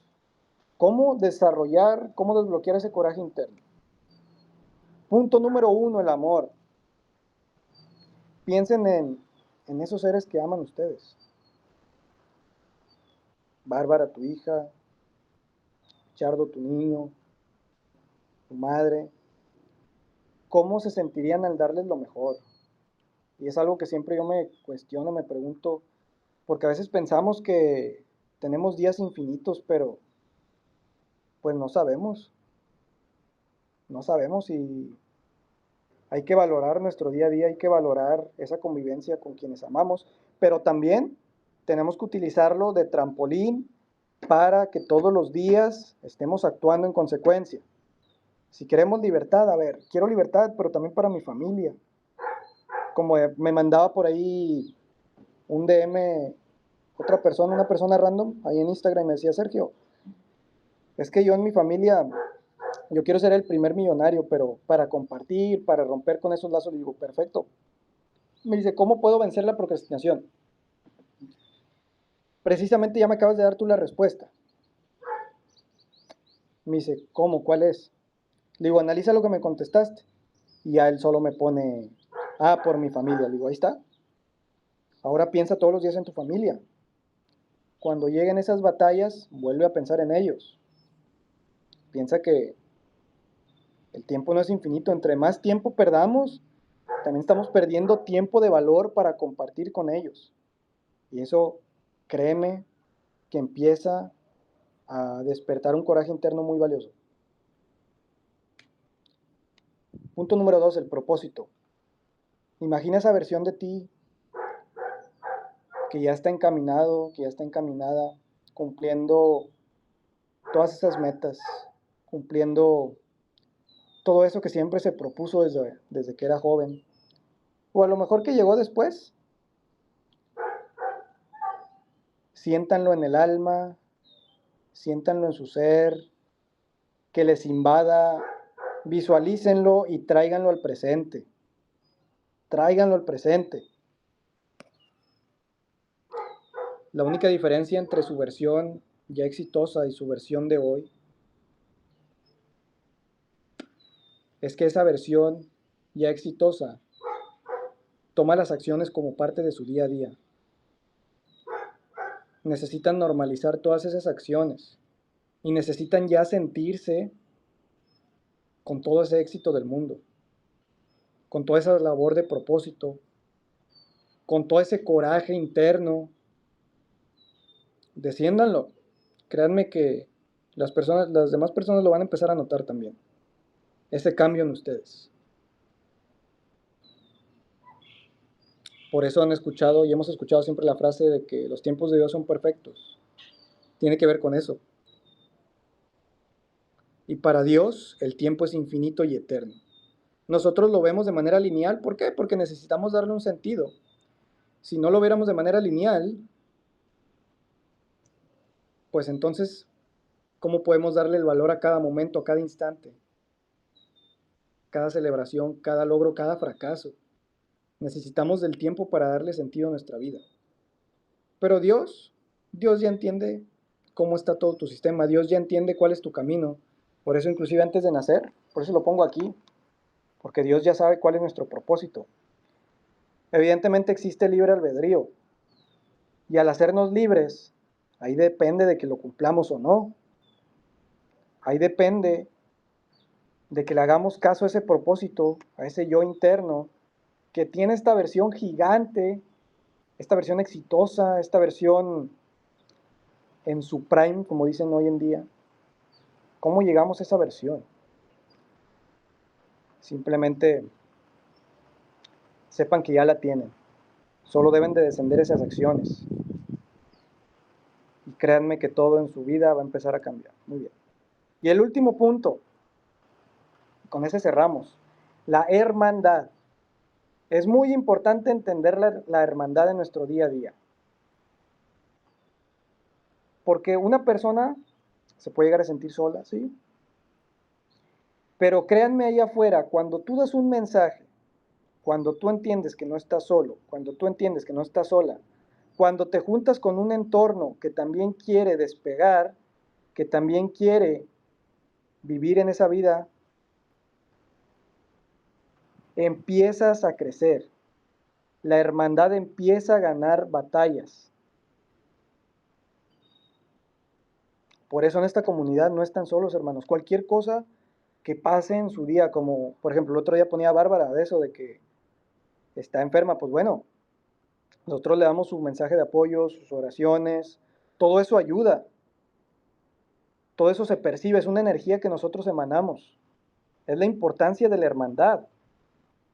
¿Cómo desarrollar, cómo desbloquear ese coraje interno? Punto número 1, el amor. Piensen en esos seres que aman ustedes. Bárbara, tu hija, Chardo, tu niño, tu madre. ¿Cómo se sentirían al darles lo mejor? Y es algo que siempre yo me cuestiono, me pregunto, porque a veces pensamos que tenemos días infinitos, pero pues no sabemos y hay que valorar nuestro día a día, hay que valorar esa convivencia con quienes amamos, pero también tenemos que utilizarlo de trampolín para que todos los días estemos actuando en consecuencia. Si queremos libertad, a ver, quiero libertad, pero también para mi familia. Como me mandaba por ahí un DM otra persona, una persona random, ahí en Instagram me decía, Sergio, es que yo en mi familia, yo quiero ser el primer millonario, pero para compartir, para romper con esos lazos, le digo, perfecto. Me dice, ¿cómo puedo vencer la procrastinación? Precisamente ya me acabas de dar tú la respuesta. Me dice, ¿cómo? ¿Cuál es? Le digo, analiza lo que me contestaste. Y ya él solo me pone, por mi familia. Le digo, ahí está. Ahora piensa todos los días en tu familia. Cuando lleguen esas batallas, vuelve a pensar en ellos. Piensa que el tiempo no es infinito. Entre más tiempo perdamos, también estamos perdiendo tiempo de valor para compartir con ellos. Y eso, créeme, que empieza a despertar un coraje interno muy valioso. Punto número 2, el propósito. Imagina esa versión de ti que ya está encaminado, que ya está encaminada, cumpliendo todas esas metas, cumpliendo todo eso que siempre se propuso desde que era joven. O a lo mejor que llegó después. Siéntanlo en el alma, siéntanlo en su ser, que les invada, visualícenlo y tráiganlo al presente. Tráiganlo al presente. La única diferencia entre su versión ya exitosa y su versión de hoy es que esa versión ya exitosa toma las acciones como parte de su día a día. Necesitan normalizar todas esas acciones y necesitan ya sentirse con todo ese éxito del mundo, con toda esa labor de propósito, con todo ese coraje interno. Desciéndanlo. Créanme que las demás personas lo van a empezar a notar también. Ese cambio en ustedes. Por eso han escuchado y hemos escuchado siempre la frase de que los tiempos de Dios son perfectos. Tiene que ver con eso. Y para Dios el tiempo es infinito y eterno. Nosotros lo vemos de manera lineal. ¿Por qué? Porque necesitamos darle un sentido. Si no lo viéramos de manera lineal, pues entonces, ¿cómo podemos darle el valor a cada momento, a cada instante? Cada celebración, cada logro, cada fracaso. Necesitamos del tiempo para darle sentido a nuestra vida. Pero Dios ya entiende cómo está todo tu sistema. Dios ya entiende cuál es tu camino. Por eso inclusive antes de nacer, por eso lo pongo aquí, porque Dios ya sabe cuál es nuestro propósito. Evidentemente existe libre albedrío. Y al hacernos libres, ahí depende de que lo cumplamos o no. Ahí depende de que le hagamos caso a ese propósito, a ese yo interno, que tiene esta versión gigante, esta versión exitosa, esta versión en su prime, como dicen hoy en día. ¿Cómo llegamos a esa versión? Simplemente sepan que ya la tienen. Solo deben de descender esas acciones. Y créanme que todo en su vida va a empezar a cambiar. Muy bien. Y el último punto, con ese cerramos. La hermandad. Es muy importante entender la hermandad en nuestro día a día. Porque una persona se puede llegar a sentir sola, ¿sí? Pero créanme allá afuera, cuando tú das un mensaje, cuando tú entiendes que no estás solo, cuando tú entiendes que no estás sola, cuando te juntas con un entorno que también quiere despegar, que también quiere vivir en esa vida, empiezas a crecer. La hermandad empieza a ganar batallas. Por eso en esta comunidad no están solos, hermanos. Cualquier cosa que pase en su día, como por ejemplo el otro día ponía Bárbara de eso, de que está enferma, pues bueno, nosotros le damos su mensaje de apoyo, sus oraciones, todo eso ayuda, todo eso se percibe, es una energía que nosotros emanamos, es la importancia de la hermandad,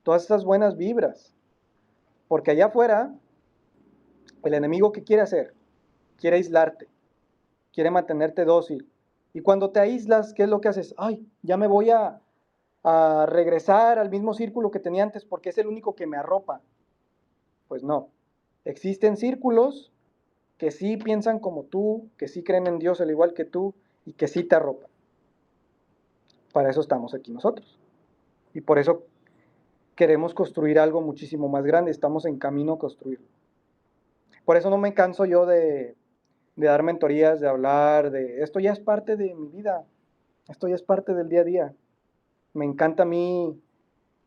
todas esas buenas vibras, porque allá afuera, el enemigo ¿qué quiere hacer? Quiere aislarte, quiere mantenerte dócil, y cuando te aíslas, ¿qué es lo que haces? Ay, ya me voy a regresar al mismo círculo que tenía antes porque es el único que me arropa. Pues no, existen círculos que sí piensan como tú, que sí creen en Dios al igual que tú y que sí te arropan. Para eso estamos aquí nosotros. Y por eso queremos construir algo muchísimo más grande, estamos en camino a construirlo. Por eso no me canso yo de dar mentorías, de hablar, de esto ya es parte de mi vida, esto ya es parte del día a día. Me encanta a mí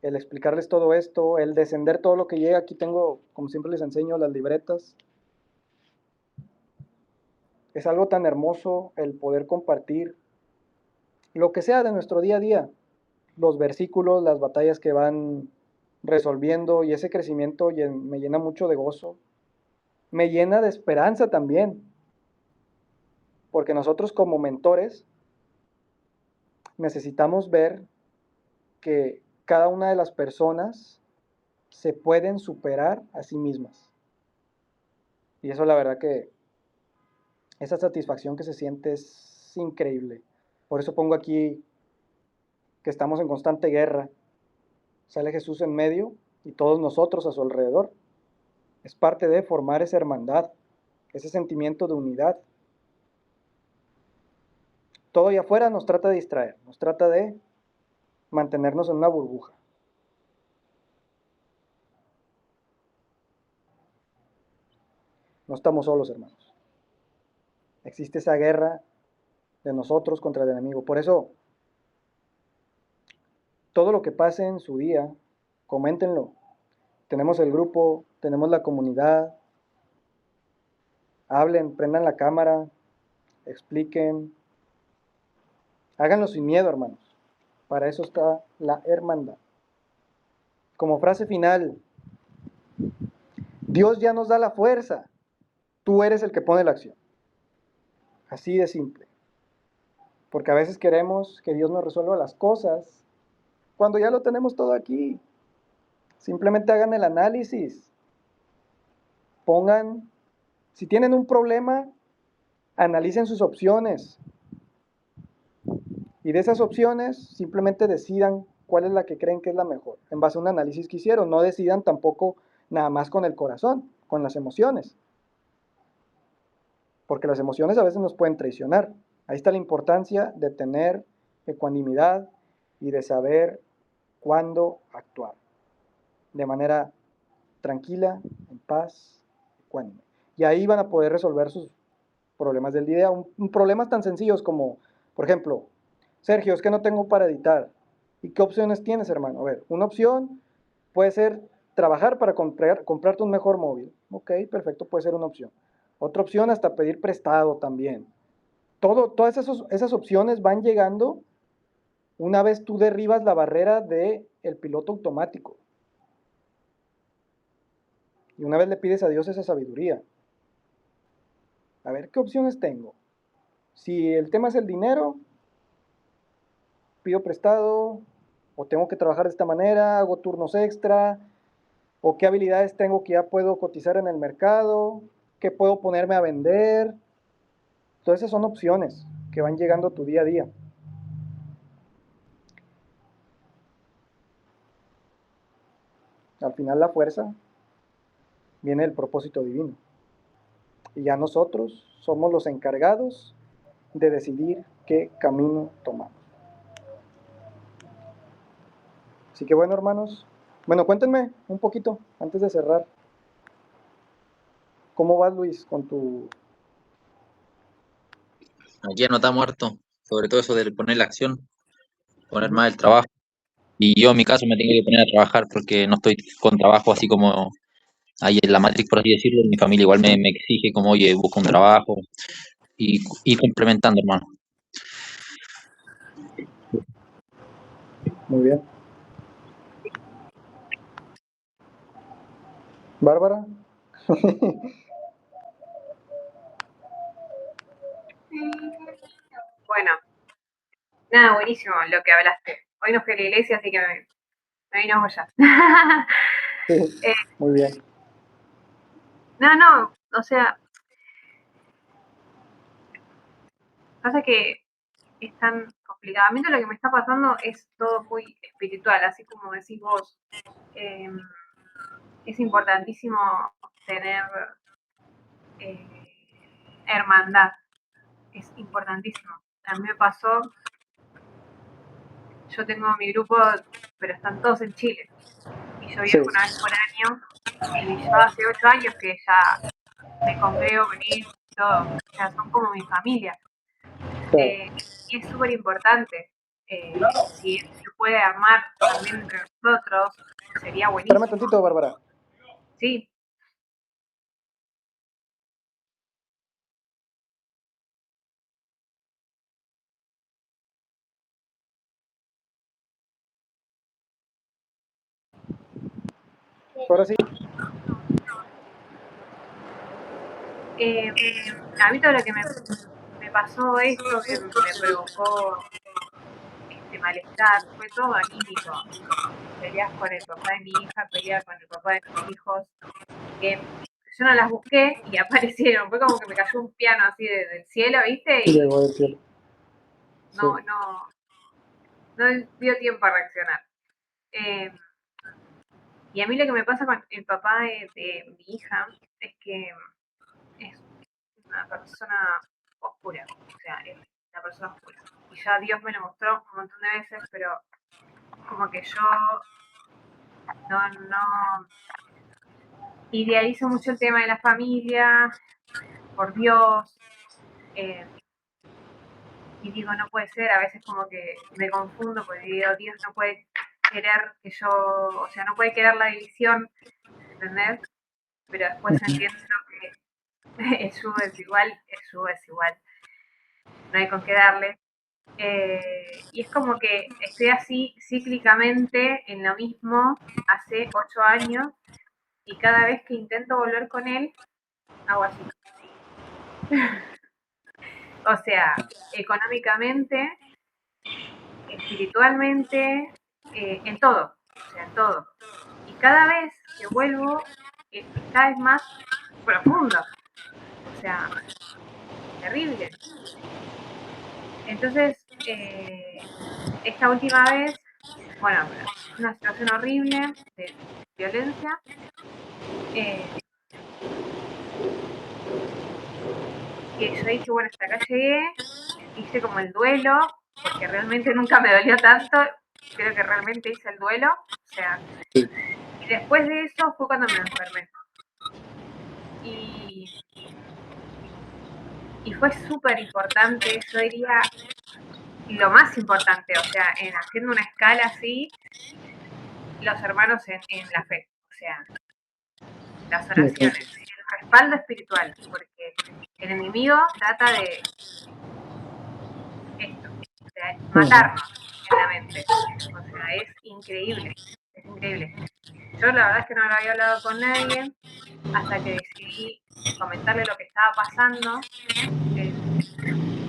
el explicarles todo esto, el descender todo lo que llega. Aquí tengo, como siempre les enseño, las libretas. Es algo tan hermoso el poder compartir lo que sea de nuestro día a día, los versículos, las batallas que van resolviendo y ese crecimiento me llena mucho de gozo, me llena de esperanza también, porque nosotros como mentores necesitamos ver que cada una de las personas se pueden superar a sí mismas. Y eso la verdad que esa satisfacción que se siente es increíble. Por eso pongo aquí que estamos en constante guerra. Sale Jesús en medio y todos nosotros a su alrededor. Es parte de formar esa hermandad, ese sentimiento de unidad. Todo allá afuera nos trata de distraer, nos trata de mantenernos en una burbuja. No estamos solos, hermanos. Existe esa guerra de nosotros contra el enemigo. Por eso, todo lo que pase en su día, coméntenlo. Tenemos el grupo, tenemos la comunidad. Hablen, prendan la cámara, expliquen. Háganlo sin miedo, hermanos. Para eso está la hermandad. Como frase final, Dios ya nos da la fuerza. Tú eres el que pone la acción. Así de simple. Porque a veces queremos que Dios nos resuelva las cosas cuando ya lo tenemos todo aquí. Simplemente hagan el análisis. Pongan, si tienen un problema, analicen sus opciones. Y de esas opciones, simplemente decidan cuál es la que creen que es la mejor, en base a un análisis que hicieron. No decidan tampoco nada más con el corazón, con las emociones. Porque las emociones a veces nos pueden traicionar. Ahí está la importancia de tener ecuanimidad y de saber cuándo actuar. De manera tranquila, en paz, ecuánime. Y ahí van a poder resolver sus problemas del día. Problemas tan sencillos como, por ejemplo, Sergio, es que no tengo para editar. ¿Y qué opciones tienes, hermano? A ver, una opción puede ser trabajar para comprarte un mejor móvil. Ok, perfecto, puede ser una opción. Otra opción, hasta pedir prestado también. Todas esas opciones van llegando una vez tú derribas la barrera del piloto automático. Y una vez le pides a Dios esa sabiduría. A ver, ¿qué opciones tengo? Si el tema es el dinero, pido prestado, o tengo que trabajar de esta manera, hago turnos extra, o qué habilidades tengo que ya puedo cotizar en el mercado, qué puedo ponerme a vender. Todas esas son opciones que van llegando a tu día a día. Al final la fuerza viene del propósito divino. Y ya nosotros somos los encargados de decidir qué camino tomamos. Así que bueno, hermanos, bueno, cuéntenme un poquito antes de cerrar. ¿Cómo vas, Luis, con tu... Aquí anotamos harto, sobre todo eso de poner la acción, poner Ujú. más el trabajo. Y yo en mi caso me tengo que poner a trabajar porque no estoy con trabajo así como ahí en la Matrix, por así decirlo. Mi familia igual me exige como, oye, busca un trabajo y complementando, hermano. Muy bien. Bárbara. Bueno, nada, buenísimo lo que hablaste. Hoy no fui a la iglesia, así que me vino joya. Muy bien. No, o sea, pasa que es tan complicado. A mí lo que me está pasando es todo muy espiritual, así como decís vos. Es importantísimo tener hermandad, es importantísimo. A mí me pasó, yo tengo mi grupo, pero están todos en Chile. Y yo Sí. viajo una vez por año, y yo hace 8 años que ya me congrego con ellos y todo. O sea, son como mi familia. Claro. Y es súper importante. Si se puede armar también entre nosotros, sería Espérame buenísimo. tantito, Bárbara. Sí. Ahora sí. A mí todo lo que me pasó esto, que me provocó este malestar, fue todo anímico. Peleas con el papá de mi hija, peleas con el papá de mis hijos, que yo no las busqué y aparecieron. Fue como que me cayó un piano así del cielo, ¿viste? Llegó del cielo. no, Sí. no dio tiempo a reaccionar. Y a mí lo que me pasa con el papá de mi hija es que es una persona oscura, o sea, es una persona oscura. Y ya Dios me lo mostró un montón de veces, pero como que yo no idealizo mucho el tema de la familia, por Dios, y digo, no puede ser, a veces como que me confundo porque digo, Dios no puede querer que yo, o sea, no puede querer la división, ¿entendés? Pero después entiendo que el yugo es igual, el yugo es igual, no hay con qué darle. Y es como que estoy así cíclicamente en lo mismo hace 8 años y cada vez que intento volver con él, hago así. O sea, económicamente, espiritualmente, en todo, o sea, en todo. Y cada vez que vuelvo, es cada vez más profundo, o sea, terrible. Entonces, esta última vez, bueno, una situación horrible de violencia. Que yo dije, bueno, hasta acá llegué, hice como el duelo, porque realmente nunca me dolió tanto, creo que realmente hice el duelo, o sea, y después de eso fue cuando me enfermé. Y fue súper importante, yo diría, lo más importante, o sea, en haciendo una escala así, los hermanos en la fe, o sea, las oraciones, el respaldo espiritual, porque el enemigo trata de esto, o sea, matarnos en la mente, o sea, es increíble, es increíble. Yo la verdad es que no lo había hablado con nadie hasta que decidí comentarle lo que estaba pasando,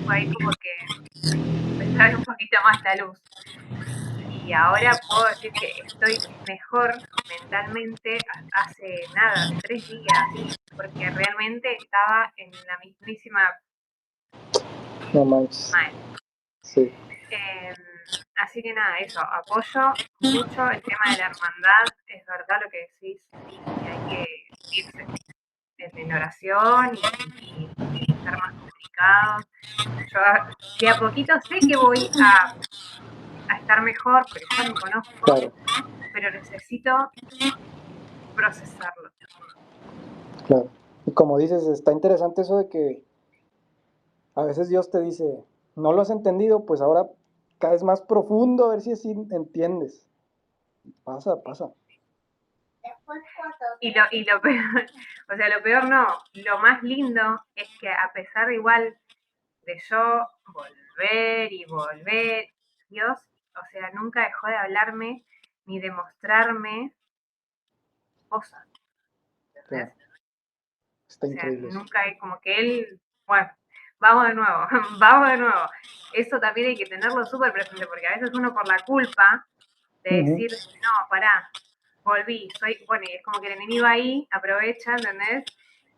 fue ahí como que empezó a ver un poquito más la luz. Y ahora puedo decir que estoy mejor mentalmente hace nada, 3 días, porque realmente estaba en la mismísima No manches. mal. Sí. Así que nada, eso, apoyo mucho el tema de la hermandad, es verdad lo que decís, y hay que irse en oración y estar más comunicados. Yo de a poquito sé que voy a estar mejor, porque ya me conozco, Claro, pero necesito procesarlo. claro. Y como dices, está interesante eso de que a veces Dios te dice, no lo has entendido, pues ahora caes más profundo a ver si así entiendes. Pasa, pasa. Y lo peor, o sea, lo peor no, lo más lindo es que a pesar igual de yo volver y volver, Dios, o sea, nunca dejó de hablarme ni de mostrarme cosas, ¿entendés? Claro. Está O sea, increíble eso. nunca hay como que él, bueno, vamos de nuevo, vamos de nuevo. Eso también hay que tenerlo súper presente, porque a veces uno por la culpa de decir, no, pará, volví, soy, bueno, y es como que el enemigo ahí aprovecha, ¿entendés?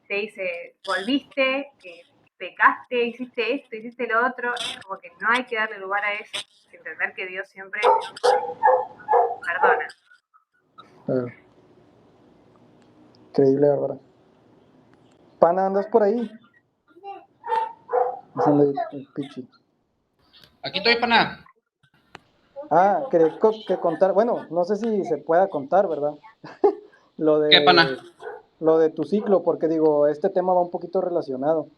Te dice, volviste, que pecaste, hiciste esto, hiciste lo otro, es como que no hay que darle lugar a eso, entender que Dios siempre perdona. Claro. Increíble, ¿verdad? Pana, ¿andas por ahí? Diciendo el pichi. Aquí estoy, pana. Ah, que contar, bueno, no sé si se pueda contar, ¿verdad? Lo ¿Qué, pana? de tu ciclo, porque digo, este tema va un poquito relacionado.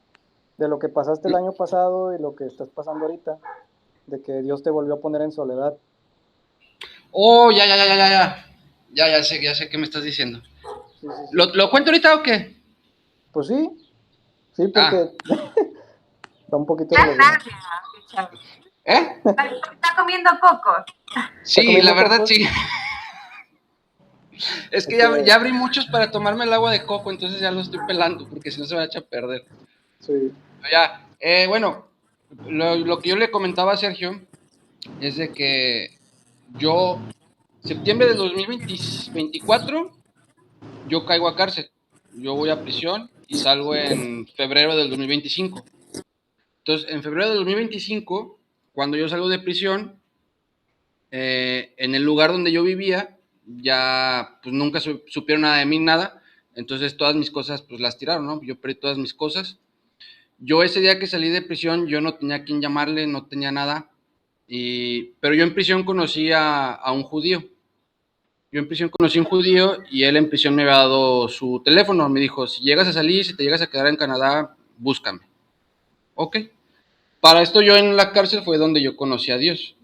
De lo que pasaste el año pasado y lo que estás pasando ahorita, de que Dios te volvió a poner en soledad. Oh, ya. Ya sé qué me estás diciendo. Sí, sí, sí. ¿Lo cuento ahorita o qué? Pues sí, Ah, porque da un poquito Está relacionado. tarde, ¿eh? está comiendo cocos. ¿Está Sí, la comiendo verdad cocos? sí. Es que ya abrí muchos para tomarme el agua de coco, entonces ya lo estoy pelando, porque si no se va a echar a perder. Sí. Pero ya, bueno, lo que yo le comentaba a Sergio es de que yo, septiembre del 2024, yo caigo a cárcel. Yo voy a prisión y salgo en febrero del 2025. Entonces, en febrero del 2025, cuando yo salgo de prisión, en el lugar donde yo vivía, ya pues nunca supieron nada de mí, nada. Entonces todas mis cosas pues las tiraron, ¿no? Yo perdí todas mis cosas. Yo ese día que salí de prisión, yo no tenía a quién llamarle, no tenía nada. Pero yo en prisión conocí a un judío. Yo en prisión conocí a un judío y él en prisión me había dado su teléfono. Me dijo, si llegas a salir, si te llegas a quedar en Canadá, búscame. Ok. Para esto yo en la cárcel fue donde yo conocí a Dios.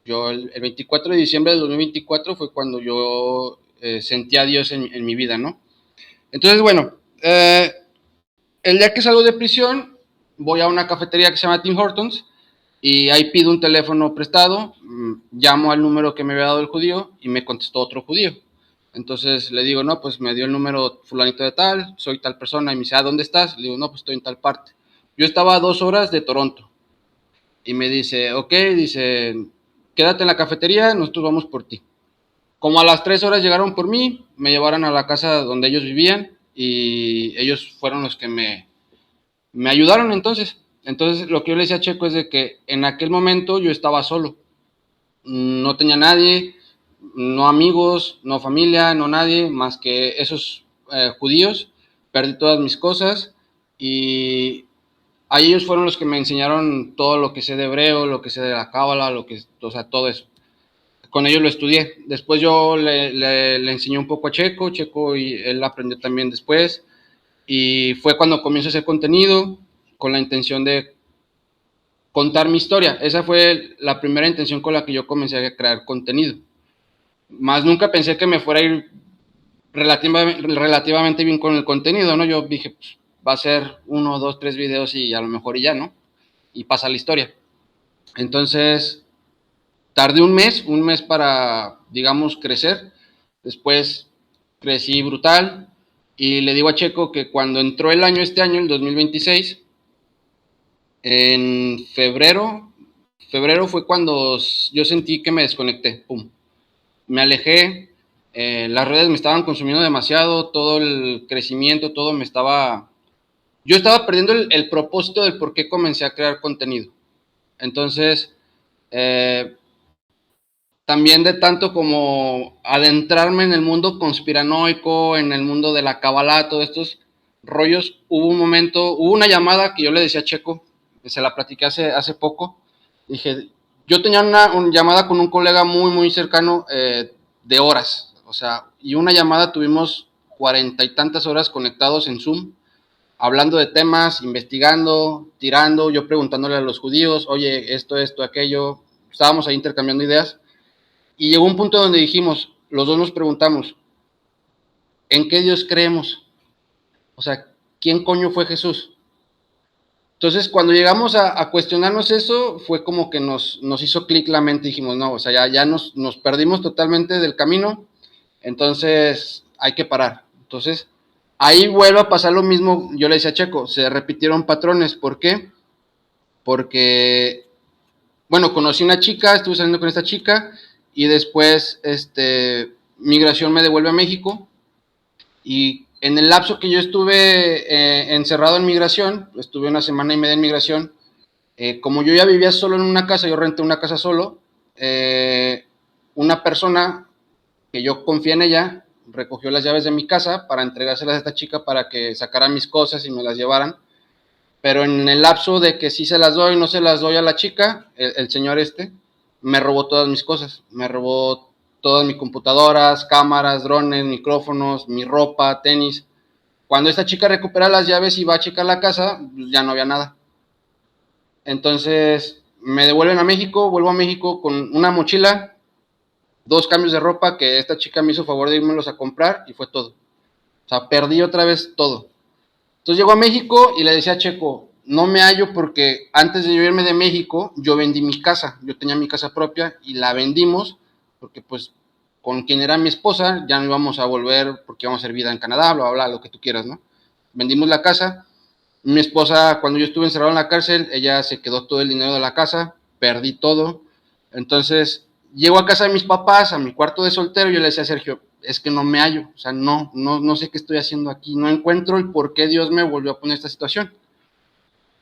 Yo el 24 de diciembre del 2024 fue cuando yo sentí a Dios en mi vida, ¿no? Entonces, bueno, el día que salgo de prisión, voy a una cafetería que se llama Tim Hortons y ahí pido un teléfono prestado, llamo al número que me había dado el judío y me contestó otro judío. Entonces le digo, no, pues me dio el número fulanito de tal, soy tal persona, y me dice, ¿dónde estás? Le digo, no, pues estoy en tal parte. Yo estaba a 2 horas de Toronto y me dice, ok, dice, quédate en la cafetería, nosotros vamos por ti. Como a las 3 horas llegaron por mí, me llevaron a la casa donde ellos vivían y ellos fueron los que me ayudaron entonces. Entonces lo que yo le decía a Checo es de que en aquel momento yo estaba solo. No tenía nadie, no amigos, no familia, no nadie, más que esos judíos. Perdí todas mis cosas y ahí ellos fueron los que me enseñaron todo lo que sé de hebreo, lo que sé de la cábala, o sea, todo eso. Con ellos lo estudié. Después yo le enseñé un poco a Checo, y él aprendió también después. Y fue cuando comienzo a hacer contenido con la intención de contar mi historia. Esa fue la primera intención con la que yo comencé a crear contenido. Más nunca pensé que me fuera a ir relativamente bien con el contenido, ¿no? Yo dije, pues, va a ser 1, 2, 3 videos y a lo mejor y ya, ¿no? Y pasa la historia. Entonces, tardé un mes para, digamos, crecer. Después crecí brutal y le digo a Checo que cuando entró el año, el 2026, en febrero fue cuando yo sentí que me desconecté, pum. Me alejé, las redes me estaban consumiendo demasiado, todo el crecimiento, todo me estaba... Yo estaba perdiendo el propósito del por qué comencé a crear contenido. Entonces, también de tanto como adentrarme en el mundo conspiranoico, en el mundo de la cábala, todos estos rollos, hubo una llamada que yo le decía a Checo, que se la platiqué hace poco, dije, yo tenía una llamada con un colega muy cercano de horas, o sea, y una llamada tuvimos 40 y tantas horas conectados en Zoom, hablando de temas, investigando, tirando, yo preguntándole a los judíos, oye, esto, aquello, estábamos ahí intercambiando ideas. Y llegó un punto donde dijimos, los dos nos preguntamos, ¿en qué Dios creemos? O sea, ¿quién coño fue Jesús? Entonces, cuando llegamos a cuestionarnos eso, fue como que nos hizo clic la mente, dijimos, no, o sea, ya nos perdimos totalmente del camino, entonces hay que parar. Entonces, ahí vuelve a pasar lo mismo, yo le decía a Checo, se repitieron patrones, ¿por qué? Porque, bueno, conocí una chica, estuve saliendo con esta chica, y después migración me devuelve a México y en el lapso que yo estuve encerrado en migración, estuve 1 semana y media en migración, como yo ya vivía solo en una casa, yo renté una casa solo, una persona que yo confié en ella recogió las llaves de mi casa para entregárselas a esta chica para que sacara mis cosas y me las llevaran, pero en el lapso de que sí se las doy, no se las doy a la chica, el señor me robó todas mis cosas, me robó todas mis computadoras, cámaras, drones, micrófonos, mi ropa, tenis. Cuando esta chica recupera las llaves y va a checar la casa, pues ya no había nada. Entonces me devuelven a México, vuelvo a México con una mochila, 2 cambios de ropa que esta chica me hizo favor de irmelos a comprar y fue todo. O sea, perdí otra vez todo. Entonces llego a México y le decía a Checo, no me hallo porque antes de yo irme de México, yo vendí mi casa. Yo tenía mi casa propia y la vendimos porque pues con quien era mi esposa ya no íbamos a volver porque íbamos a hacer vida en Canadá, bla, bla, bla, lo que tú quieras, ¿no? Vendimos la casa. Mi esposa, cuando yo estuve encerrado en la cárcel, ella se quedó todo el dinero de la casa, perdí todo. Entonces llego a casa de mis papás, a mi cuarto de soltero, y yo le decía a Sergio, es que no me hallo, o sea, no sé qué estoy haciendo aquí, no encuentro el por qué Dios me volvió a poner esta situación.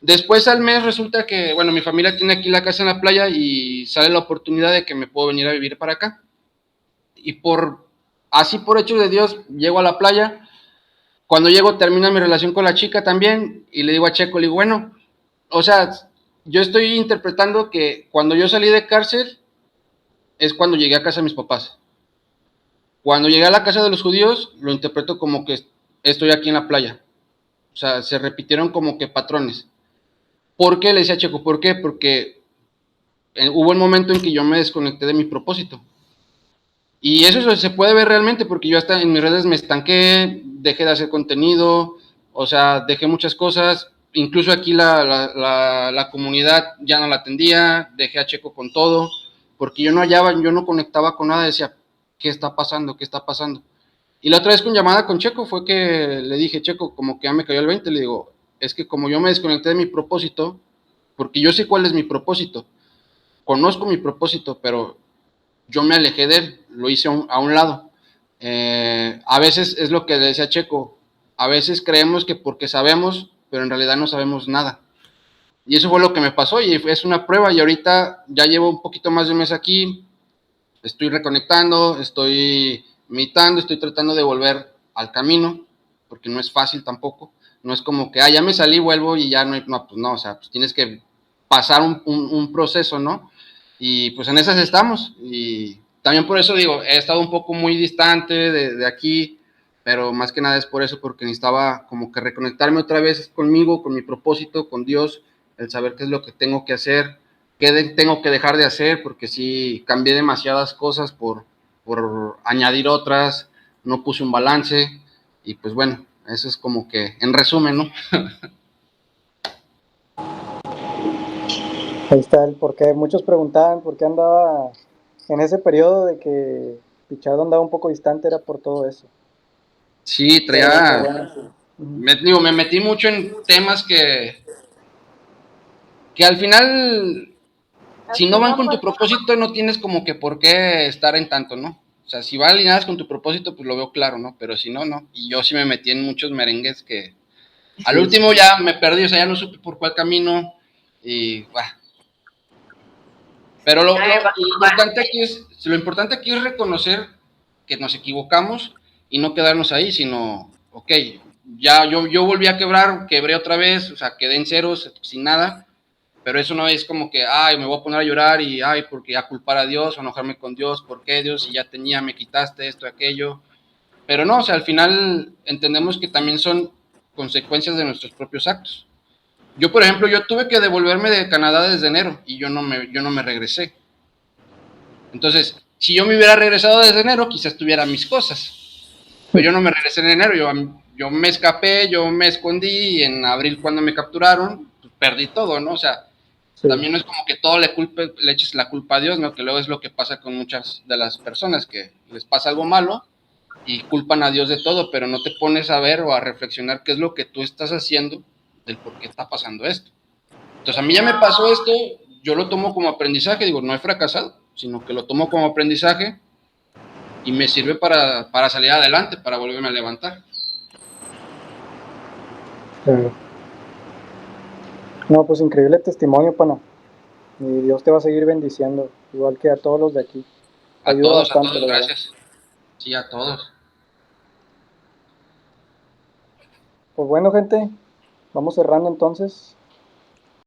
Después al mes resulta que, bueno, mi familia tiene aquí la casa en la playa y sale la oportunidad de que me puedo venir a vivir para acá. Y así por hechos de Dios, llego a la playa. Cuando llego termina mi relación con la chica también y le digo a Checo, le digo, bueno, o sea, yo estoy interpretando que cuando yo salí de cárcel es cuando llegué a casa de mis papás. Cuando llegué a la casa de los judíos, lo interpreto como que estoy aquí en la playa. O sea, se repitieron como que patrones. ¿Por qué? Le decía a Checo, ¿por qué? Porque hubo un momento en que yo me desconecté de mi propósito. Y eso se puede ver realmente porque yo hasta en mis redes me estanqué, dejé de hacer contenido, o sea, dejé muchas cosas, incluso aquí la comunidad ya no la atendía, dejé a Checo con todo, porque yo no hallaba, yo no conectaba con nada, decía, ¿qué está pasando? ¿Qué está pasando? Y la otra vez con llamada con Checo fue que le dije, Checo, como que ya me cayó el 20, le digo, es que como yo me desconecté de mi propósito, porque yo sé cuál es mi propósito, conozco mi propósito, pero yo me alejé de él, lo hice a un lado. A veces es lo que decía Checo, a veces creemos que porque sabemos, pero en realidad no sabemos nada. Y eso fue lo que me pasó y es una prueba y ahorita ya llevo un poquito más de un mes aquí, estoy reconectando, estoy meditando, estoy tratando de volver al camino, porque no es fácil tampoco. No es como que, ya me salí, vuelvo y ya no hay, no, pues no, o sea, pues tienes que pasar un proceso, ¿no? Y pues en esas estamos. Y también por eso digo, he estado un poco muy distante de aquí, pero más que nada es por eso, porque necesitaba como que reconectarme otra vez conmigo, con mi propósito, con Dios, el saber qué es lo que tengo que hacer, qué tengo que dejar de hacer, porque sí cambié demasiadas cosas por añadir otras, no puse un balance, y pues bueno, eso es como que en resumen, ¿no? Ahí está el porqué. Muchos preguntaban por qué andaba en ese periodo de que Pichardo andaba un poco distante, era por todo eso. Sí, Pero bueno, sí. me metí mucho en temas que al final, si no van con tu propósito, no tienes como que por qué estar en tanto, ¿no? O sea, si va alineadas con tu propósito, pues lo veo claro, ¿no? Pero si no, no. Y yo sí me metí en muchos merengues que al último ya me perdí, o sea, ya no supe por cuál camino y, bah. Pero lo importante aquí es reconocer que nos equivocamos y no quedarnos ahí, sino, ok, ya yo volví a quebrar, quebré otra vez, o sea, quedé en ceros, sin nada, pero eso no es como que, ay, me voy a poner a llorar y, ay, porque ya culpar a Dios o enojarme con Dios, ¿por qué Dios? Si ya tenía, me quitaste esto, aquello. Pero no, o sea, al final entendemos que también son consecuencias de nuestros propios actos. Yo, por ejemplo, yo tuve que devolverme de Canadá desde enero y yo no me regresé. Entonces, si yo me hubiera regresado desde enero, quizás tuviera mis cosas. Pero yo no me regresé en enero, yo me escapé, yo me escondí y en abril cuando me capturaron, pues perdí todo, ¿no? O sea, Sí. también no es como que todo le eches la culpa a Dios, ¿no? Que luego es lo que pasa con muchas de las personas, que les pasa algo malo y culpan a Dios de todo, pero no te pones a ver o a reflexionar qué es lo que tú estás haciendo del por qué está pasando esto. Entonces a mí ya me pasó esto, yo lo tomo como aprendizaje, digo, no he fracasado, sino que lo tomo como aprendizaje y me sirve para salir adelante, para volverme a levantar. Claro. No, pues increíble testimonio, pana. Y Dios te va a seguir bendiciendo, igual que a todos los de aquí. Ayuda bastante, la verdad. Gracias. Sí, a todos. Pues bueno, gente, vamos cerrando entonces.